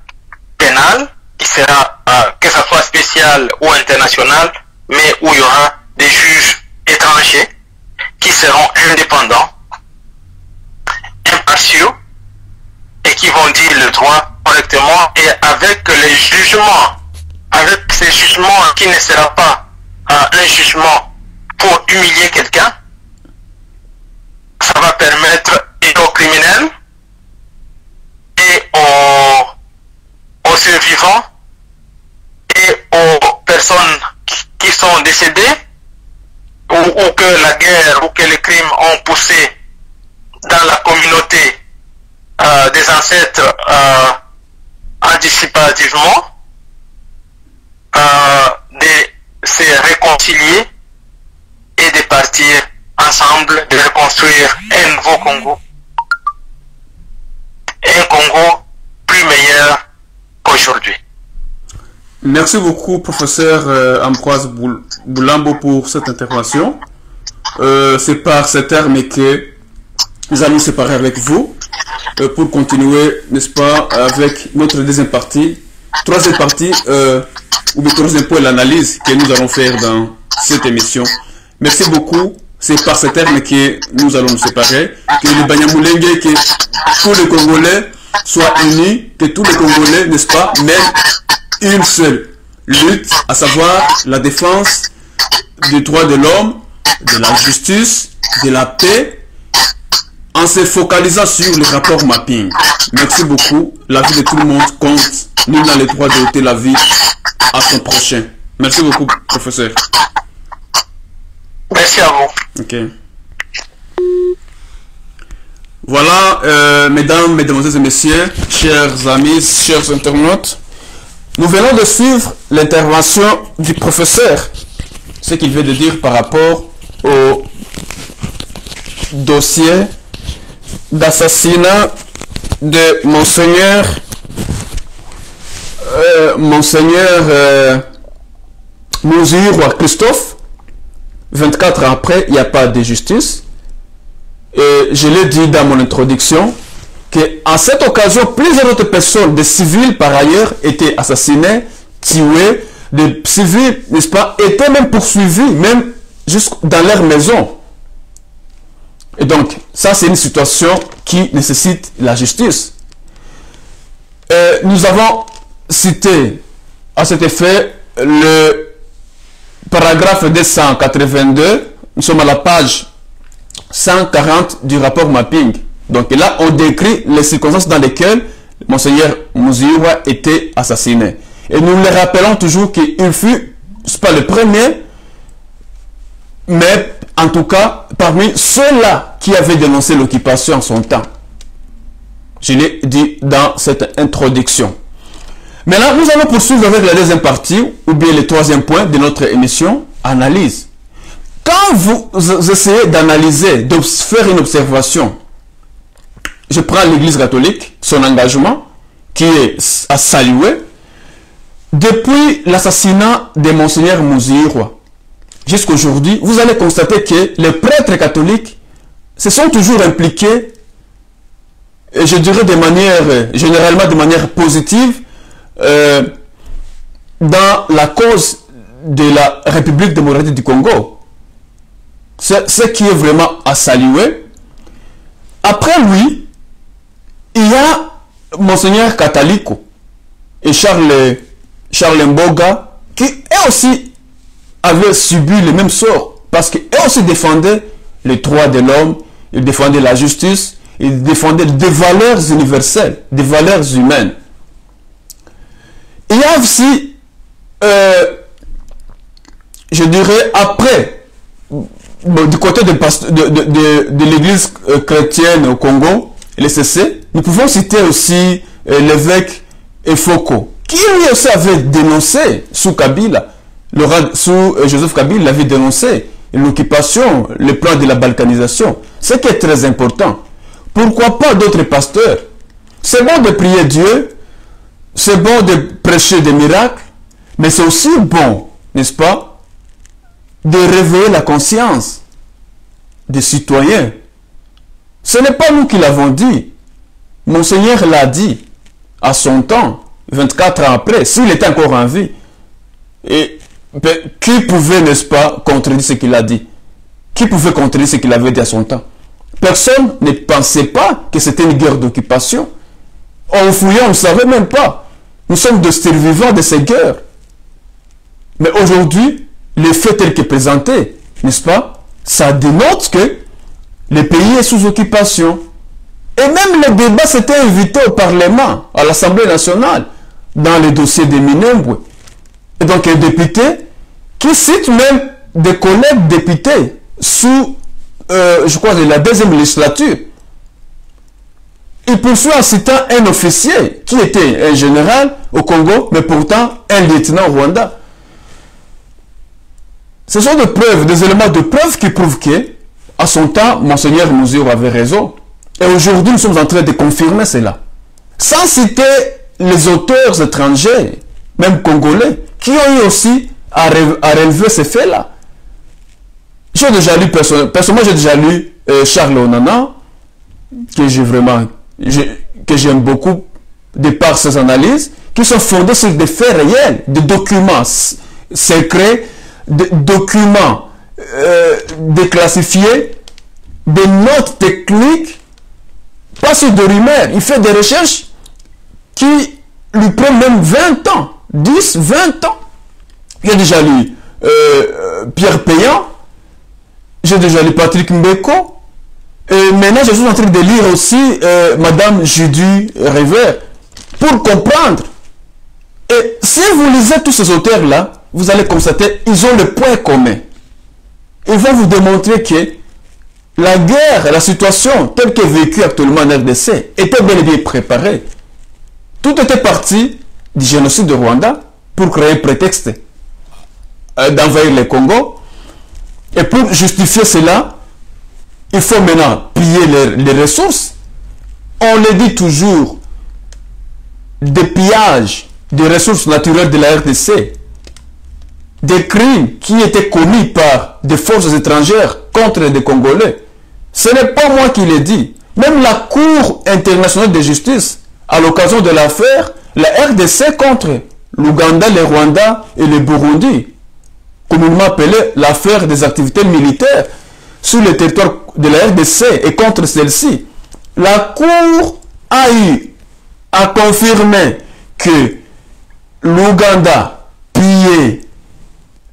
pénal qui sera, que ce soit spécial ou international, mais où il y aura des juges étrangers qui seront indépendants, impartiaux, et qui vont dire le droit correctement et avec les jugements, avec ces jugements qui ne sera pas un jugement pour humilier quelqu'un, ça va permettre aux criminels et aux survivants et aux personnes qui sont décédées ou que la guerre ou que les crimes ont poussé dans la communauté des ancêtres anticipativement, de se réconcilier et de partir ensemble, de reconstruire un nouveau Congo, un Congo plus meilleur qu'aujourd'hui. Merci beaucoup, professeur Ambroise Boulambo, pour cette intervention. C'est par ces termes que nous allons nous séparer avec vous pour continuer, n'est-ce pas, avec notre deuxième partie, troisième partie, ou le troisième point, l'analyse que nous allons faire dans cette émission. Merci beaucoup. C'est par ces termes que nous allons nous séparer, que les Banyamulenge, que tous les Congolais soient unis, que tous les Congolais, n'est-ce pas, mènent une seule lutte, à savoir la défense des droits de l'homme, de la justice, de la paix, en se focalisant sur le rapport mapping. Merci beaucoup. La vie de tout le monde compte. Nul n'a le droit d'ôter la vie à son prochain. Merci beaucoup, professeur. Merci à vous. Ok. Voilà, mesdames, mesdemoiselles et messieurs, chers amis, chers internautes, nous venons de suivre l'intervention du professeur ce qu'il veut de dire par rapport au dossier d'assassinat de Monseigneur Muzirwa Christophe. 24 ans après, il n'y a pas de justice. Et je l'ai dit dans mon introduction, qu'à cette occasion, plusieurs autres personnes, des civils par ailleurs, étaient assassinés, tués. Des civils, n'est-ce pas, étaient même poursuivis, même jusque dans leur maison. Et donc, ça c'est une situation qui nécessite la justice. Nous avons cité à cet effet le paragraphe 282, nous sommes à la page 140 du rapport mapping. Donc là, on décrit les circonstances dans lesquelles Monseigneur Muzirwa était assassiné. Et nous le rappelons toujours qu'il fut, c'est pas le premier, mais en tout cas, parmi ceux-là qui avaient dénoncé l'occupation en son temps. Je l'ai dit dans cette introduction. Maintenant, nous allons poursuivre avec la deuxième partie, ou bien le troisième point de notre émission, analyse. Quand vous essayez d'analyser, de faire une observation, je prends l'Église catholique, son engagement, qui est à saluer, depuis l'assassinat de Monseigneur Muzirwa jusqu'à aujourd'hui, vous allez constater que les prêtres catholiques se sont toujours impliqués, et je dirais de manière, généralement de manière positive, dans la cause de la République démocratique du Congo. C'est ce qui est vraiment à saluer. Après lui, il y a Monseigneur Kataliko et Charles Mboga, qui eux aussi avaient subi le même sort, parce qu'eux aussi défendaient les droits de l'homme, ils défendaient la justice, ils défendaient des valeurs universelles, des valeurs humaines. Il y a aussi, je dirais, après, du côté de l'église chrétienne au Congo, l'ECC, nous pouvons citer aussi l'évêque Efoko, qui lui aussi avait dénoncé sous Kabila, sous Joseph Kabila, il avait dénoncé l'occupation, le plan de la balkanisation, ce qui est très important. Pourquoi pas d'autres pasteurs? C'est bon de prier Dieu, c'est bon de prêcher des miracles, mais c'est aussi bon, n'est-ce pas, de réveiller la conscience des citoyens. Ce n'est pas nous qui l'avons dit. Monseigneur l'a dit à son temps, 24 ans après, s'il était encore en vie. Et qui pouvait, n'est-ce pas, contredire ce qu'il a dit? Qui pouvait contredire ce qu'il avait dit à son temps? Personne ne pensait pas que c'était une guerre d'occupation. En fouillant, on ne savait même pas. Nous sommes des survivants de ces guerres. Mais aujourd'hui, les faits tels que présentés, n'est-ce pas, ça dénote que le pays est sous occupation. Et même le débat s'était invité au Parlement, à l'Assemblée nationale, dans le dossier de Minembwe. Et donc un député qui cite même des collègues députés sous, je crois, la deuxième législature. Il poursuit en citant un officier qui était un général au Congo, mais pourtant un lieutenant au Rwanda. Ce sont des preuves, des éléments de preuve qui prouvent que, à son temps, Monseigneur Muzirwa avait raison. Et aujourd'hui, nous sommes en train de confirmer cela. Sans citer les auteurs étrangers, même congolais, qui ont eu aussi à relever ces faits-là. J'ai déjà lu, personnellement, j'ai déjà lu Charles Onana, que j'aime beaucoup, de par ses analyses, qui sont fondées sur des faits réels, des documents secrets, des documents déclassifiés, des notes techniques, pas sur des rumeurs. Il fait des recherches qui lui prennent même 20 ans, 10, 20 ans. J'ai déjà lu Pierre Payan, j'ai déjà lu Patrick Mbeko, et maintenant je suis en train de lire aussi Madame Judy Revers pour comprendre. Et si vous lisez tous ces auteurs-là, vous allez constater ils ont le point commun. Ils vont vous démontrer que la guerre, la situation telle qu'elle est vécue actuellement en RDC était bel et bien préparée. Tout était parti du génocide de Rwanda pour créer un prétexte d'envahir le Congo. Et pour justifier cela, il faut maintenant piller les ressources. On le dit toujours, des pillages des ressources naturelles de la RDC, des crimes qui étaient commis par des forces étrangères contre des Congolais. Ce n'est pas moi qui l'ai dit. Même la Cour internationale de justice, à l'occasion de l'affaire, la RDC contre l'Ouganda, le Rwanda et le Burundi, communément appelée l'affaire des activités militaires sur le territoire de la RDC et contre celle-ci, la Cour a eu à confirmer que l'Ouganda pillait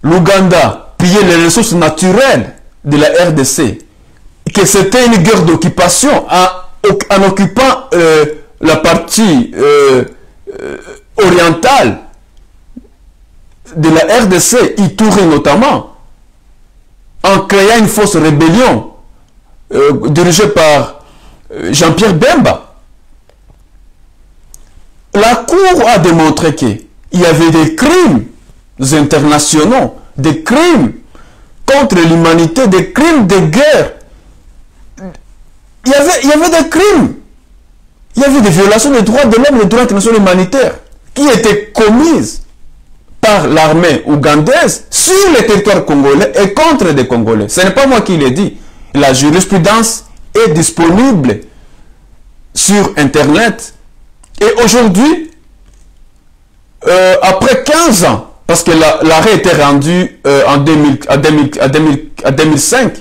les ressources naturelles de la RDC, que c'était une guerre d'occupation en occupant la partie orientale de la RDC, Ituri notamment, en créant une fausse rébellion dirigée par Jean-Pierre Bemba. La Cour a démontré qu'il y avait des crimes internationaux, des crimes contre l'humanité, des crimes de guerre. Il y avait des crimes. Il y avait des violations des droits de l'homme, des droits internationaux humanitaires qui étaient commises par l'armée ougandaise sur le territoire congolais et contre des Congolais. Ce n'est pas moi qui l'ai dit. La jurisprudence est disponible sur Internet. Et aujourd'hui, après 15 ans, parce que l'arrêt était rendu en 2005,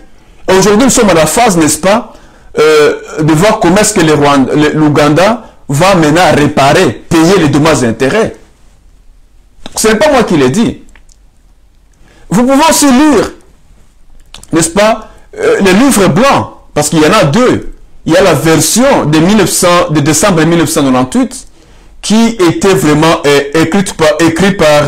et aujourd'hui nous sommes à la phase, n'est-ce pas, de voir comment est-ce que l'Ouganda va maintenant réparer, payer les dommages et intérêts. Ce n'est pas moi qui l'ai dit. Vous pouvez aussi lire, n'est-ce pas, les livres blancs, parce qu'il y en a deux. Il y a la version de décembre 1998 qui était vraiment écrite par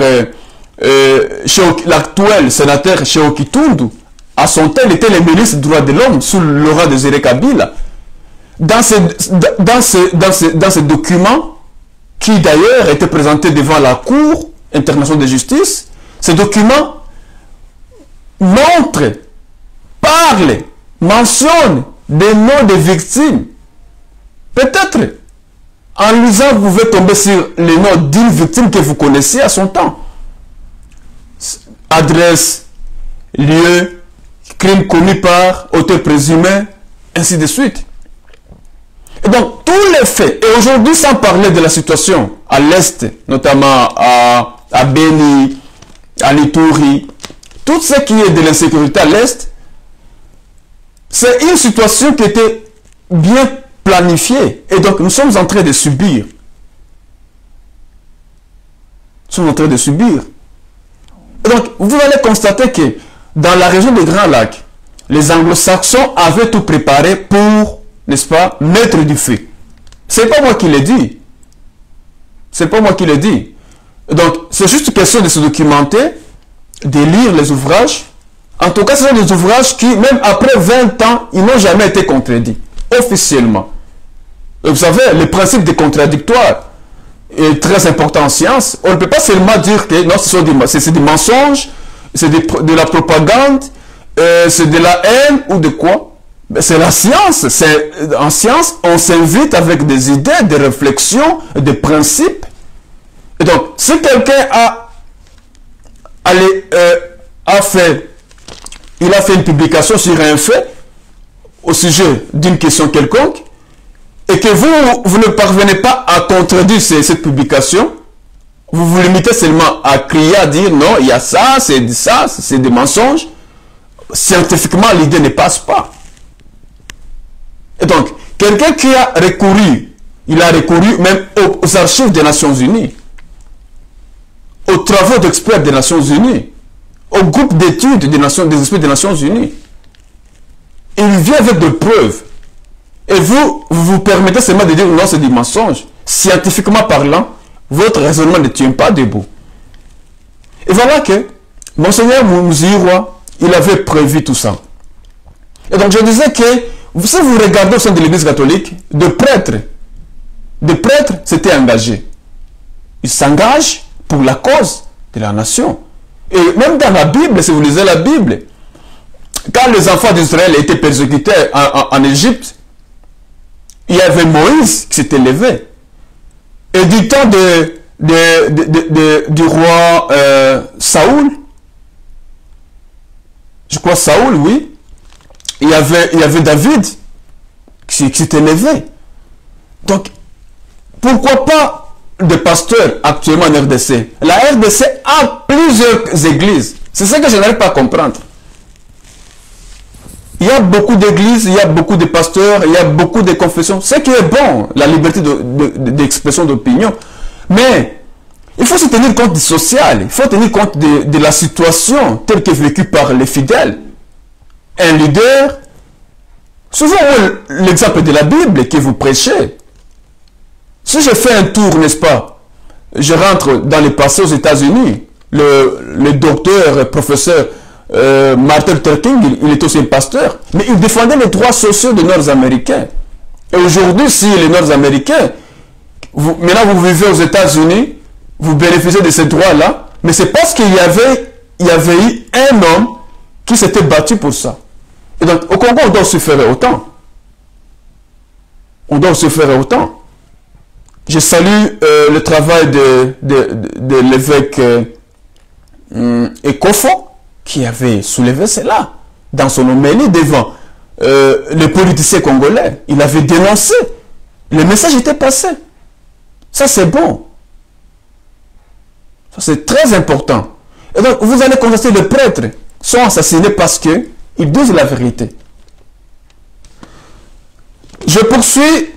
l'actuel sénateur Cheo Kitundu. À son temps, il était le ministre des droits de l'homme sous l'aura de Zéré Kabila. Dans ce document, qui d'ailleurs était présenté devant la Cour internationale de justice, ce document montre, parle, mentionne des noms des victimes. Peut-être, en lisant, vous pouvez tomber sur les noms d'une victime que vous connaissez à son temps. Adresse, lieu, crime commis par auteur présumé, ainsi de suite. Et donc, tous les faits, et aujourd'hui, sans parler de la situation à l'Est, notamment à Beni, à Ituri, tout ce qui est de l'insécurité à l'Est, c'est une situation qui était bien planifiée. Et donc, nous sommes en train de subir. Nous sommes en train de subir. Et donc, vous allez constater que dans la région des Grands Lacs, les Anglo-Saxons avaient tout préparé pour, n'est-ce pas, mettre du feu. C'est pas moi qui l'ai dit. C'est pas moi qui l'ai dit. Donc, c'est juste question de se documenter, de lire les ouvrages. En tout cas, ce sont des ouvrages qui, même après 20 ans, ils n'ont jamais été contredits, officiellement. Et vous savez, le principe des contradictoires est très important en science. On ne peut pas seulement dire que non, c'est des mensonges, c'est de la propagande, c'est de la haine ou de quoi. C'est la science. En science, on s'invite avec des idées, des réflexions, des principes. Et donc, si quelqu'un a fait une publication sur un fait au sujet d'une question quelconque, et que vous ne parvenez pas à contredire cette publication, vous vous limitez seulement à crier, à dire non, il y a ça, c'est des mensonges. Scientifiquement, l'idée ne passe pas. Et donc, quelqu'un qui a recouru, il a recouru même aux archives des Nations Unies, aux travaux d'experts des Nations Unies, au groupe d'études des experts des Nations Unies. Il vient avec des preuves. Et vous permettez seulement de dire non, c'est des mensonges. Scientifiquement parlant, votre raisonnement ne tient pas debout. Et voilà que Monseigneur Mouziroua, il avait prévu tout ça. Et donc je disais que, si vous regardez au sein de l'Église catholique, des prêtres s'étaient engagés. Ils s'engagent pour la cause de la nation. Et même dans la Bible, si vous lisez la Bible, quand les enfants d'Israël étaient persécutés en Égypte, il y avait Moïse qui s'était levé. Et du temps du roi Saoul, je crois Saoul, oui, il y avait David qui s'était levé. Donc, pourquoi pas des pasteurs actuellement en RDC? La RDC a plusieurs églises. C'est ça que je n'arrive pas à comprendre. Il y a beaucoup d'églises, il y a beaucoup de pasteurs, il y a beaucoup de confessions. Ce qui est bon, la liberté d'expression d'opinion. Mais il faut se tenir compte du social, il faut tenir compte de la situation telle qu'elle est vécue par les fidèles. Un leader, souvent l'exemple de la Bible que vous prêchez. Si je fais un tour, n'est-ce pas, je rentre dans le passé aux États-Unis, le docteur, professeur Martin Luther King, il est aussi un pasteur, mais il défendait les droits sociaux des Nord-Américains. Et aujourd'hui, si les Nord-Américains, maintenant vous vivez aux États-Unis, vous bénéficiez de ces droits-là, mais c'est parce qu'il y avait eu un homme qui s'était battu pour ça. Et donc, au Congo, on doit se faire autant. On doit se faire autant. Je salue le travail de l'évêque Ekofo, qui avait soulevé cela dans son homélie devant les politiciens congolais. Il avait dénoncé. Le message était passé. Ça, c'est bon. Ça, c'est très important. Et donc, vous allez constater que les prêtres sont assassinés parce qu'ils disent la vérité. Je poursuis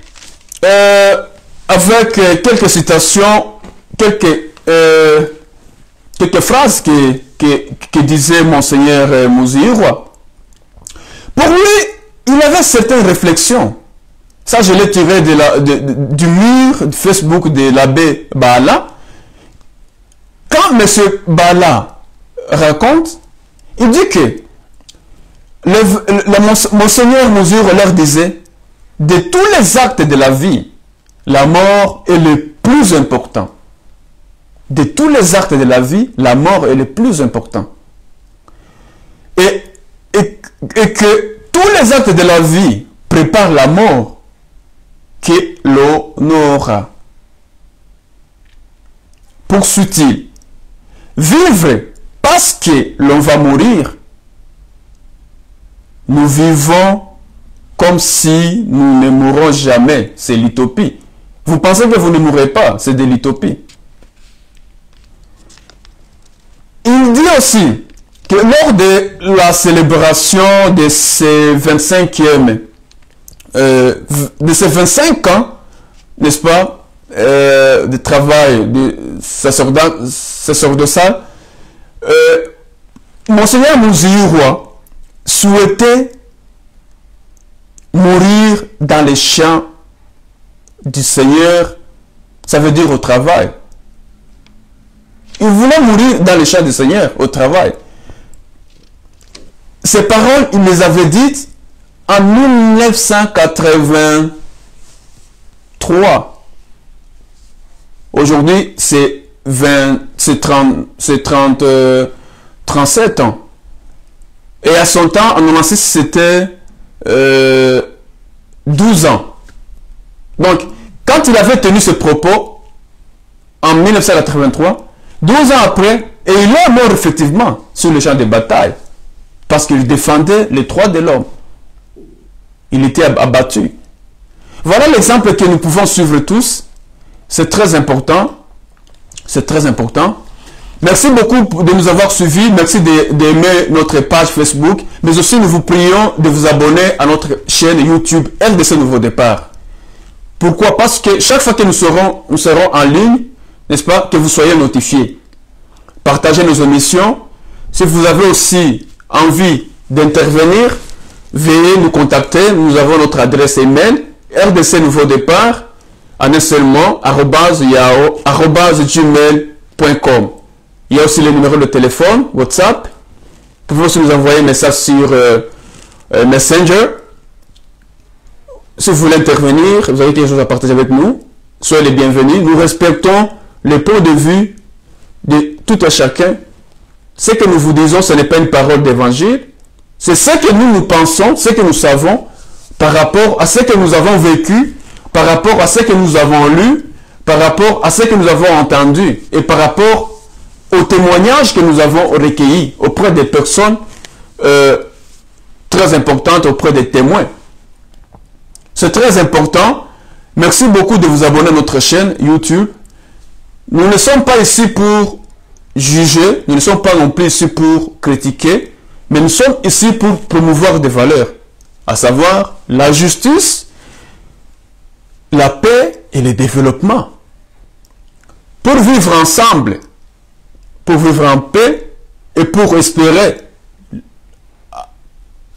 avec quelques citations, quelques phrases que disait Monseigneur Mouzirwa. Pour lui, il avait certaines réflexions. Ça, je l'ai tiré du mur de Facebook de l'abbé Bala. Quand M. Bala raconte, il dit que Monseigneur Mouzirwa leur disait, de tous les actes de la vie, la mort est le plus important. De tous les actes de la vie, la mort est le plus important. Et que tous les actes de la vie préparent la mort qui l'honora. Poursuit-il, vivre parce que l'on va mourir, nous vivons comme si nous ne mourrons jamais. C'est l'utopie. Vous pensez que vous ne mourrez pas, c'est de l'utopie. Il dit aussi que lors de la célébration de ces 25 ans, n'est-ce pas, de travail de sacerdotal, Monseigneur Mouzirwa souhaitait mourir dans les champs du Seigneur, ça veut dire au travail. Il voulait mourir dans les champs du Seigneur, au travail. Ces paroles, il les avait dites en 1983. Aujourd'hui, c'est 37 ans. Et à son temps, en 96, c'était 12 ans. Donc, quand il avait tenu ce propos, en 1983, 12 ans après, et il est mort effectivement sur le champ de bataille, parce qu'il défendait les droits de l'homme. Il était abattu. Voilà l'exemple que nous pouvons suivre tous. C'est très important. C'est très important. Merci beaucoup de nous avoir suivis. Merci d'aimer notre page Facebook. Mais aussi, nous vous prions de vous abonner à notre chaîne YouTube RDC Nouveau Départ. Pourquoi? Parce que chaque fois que nous serons en ligne, n'est-ce pas, que vous soyez notifiés. Partagez nos émissions. Si vous avez aussi envie d'intervenir, veuillez nous contacter. Nous avons notre adresse email RDC Nouveau Départ en un seul mot @gmail.com. Il y a aussi le numéro de téléphone, WhatsApp. Vous pouvez aussi nous envoyer un message sur Messenger. Si vous voulez intervenir, vous avez quelque chose à partager avec nous, soyez les bienvenus. Nous respectons le point de vue de tout un chacun. Ce que nous vous disons, ce n'est pas une parole d'évangile, C'est ce que nous pensons, ce que nous savons par rapport à ce que nous avons vécu, par rapport à ce que nous avons lu, par rapport à ce que nous avons entendu et par rapport aux témoignages que nous avons recueillis auprès des personnes très importantes, auprès des témoins. C'est très important. Merci beaucoup de vous abonner à notre chaîne YouTube. Nous ne sommes pas ici pour juger, nous ne sommes pas non plus ici pour critiquer, mais nous sommes ici pour promouvoir des valeurs, à savoir la justice, la paix et le développement. Pour vivre ensemble, pour vivre en paix et pour espérer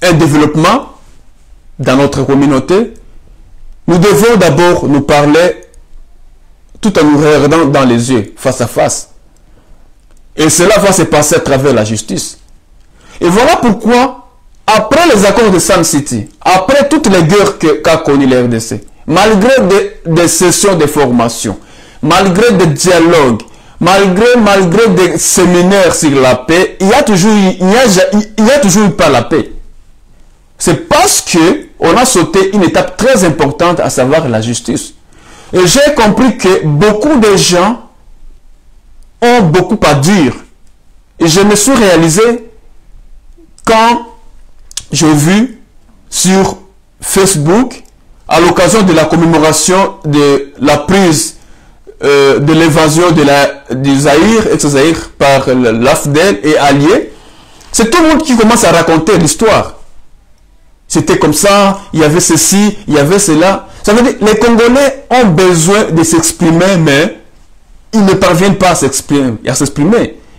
un développement dans notre communauté, nous devons d'abord nous parler tout en nous regardant dans les yeux, face à face. Et cela va se passer à travers la justice. Et voilà pourquoi, après les accords de Sun City, après toutes les guerres qu'a connues la RDC, malgré des sessions de formation, malgré des dialogues, malgré des séminaires sur la paix, il y a toujours pas la paix. C'est parce que on a sauté une étape très importante, à savoir la justice. Et j'ai compris que beaucoup de gens ont beaucoup à dire. Et je me suis réalisé quand j'ai vu sur Facebook, à l'occasion de la commémoration de la prise de l'évasion du Zaïre et Zaïre par l'AFDEL et alliés, c'est tout le monde qui commence à raconter l'histoire. C'était comme ça, il y avait ceci, il y avait cela. Ça veut dire que les Congolais ont besoin de s'exprimer, mais ils ne parviennent pas à s'exprimer.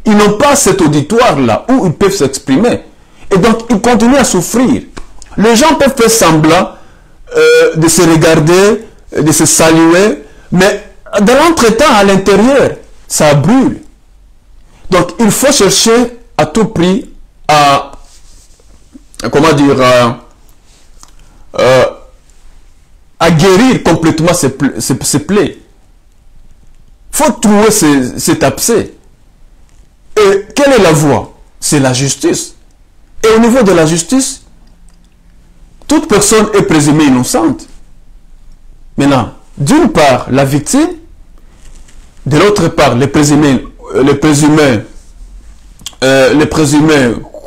Ils n'ont pas cet auditoire-là où ils peuvent s'exprimer. Et donc, ils continuent à souffrir. Les gens peuvent faire semblant de se regarder, de se saluer, mais dans l'entretemps, à l'intérieur, ça brûle. Donc, il faut chercher à tout prix à, comment dire, à guérir complètement ces plaies. Il faut trouver cet abcès. Et quelle est la voie? C'est la justice. Et au niveau de la justice, toute personne est présumée innocente. Maintenant, d'une part, la victime, de l'autre part, les présumés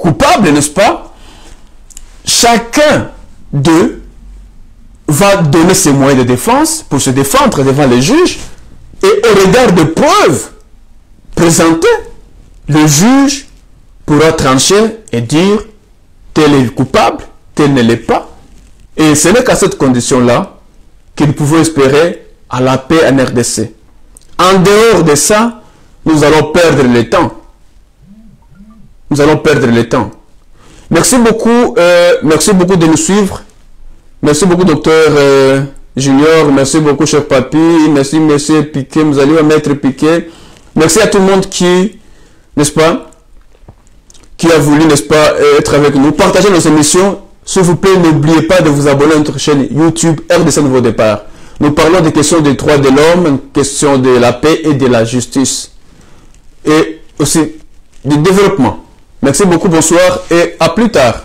coupables, n'est-ce pas? Chacun d'eux va donner ses moyens de défense pour se défendre devant les juges, et au regard de preuves présentées, le juge pourra trancher et dire tel est coupable, tel ne l'est pas. Et ce n'est qu'à cette condition-là que nous pouvons espérer à la paix en RDC. En dehors de ça, nous allons perdre le temps. Nous allons perdre le temps. Merci beaucoup de nous suivre. Merci beaucoup, docteur Junior. Merci beaucoup, cher papy. Merci, monsieur Piquet. Nous allons maître Piquet. Merci à tout le monde qui, n'est-ce pas, qui a voulu, n'est-ce pas, être avec nous. Partagez nos émissions. S'il vous plaît, n'oubliez pas de vous abonner à notre chaîne YouTube RDC Nouveau Départ. Nous parlons des questions des droits de l'homme, questions de la paix et de la justice. Et aussi du développement. Merci beaucoup, bonsoir et à plus tard.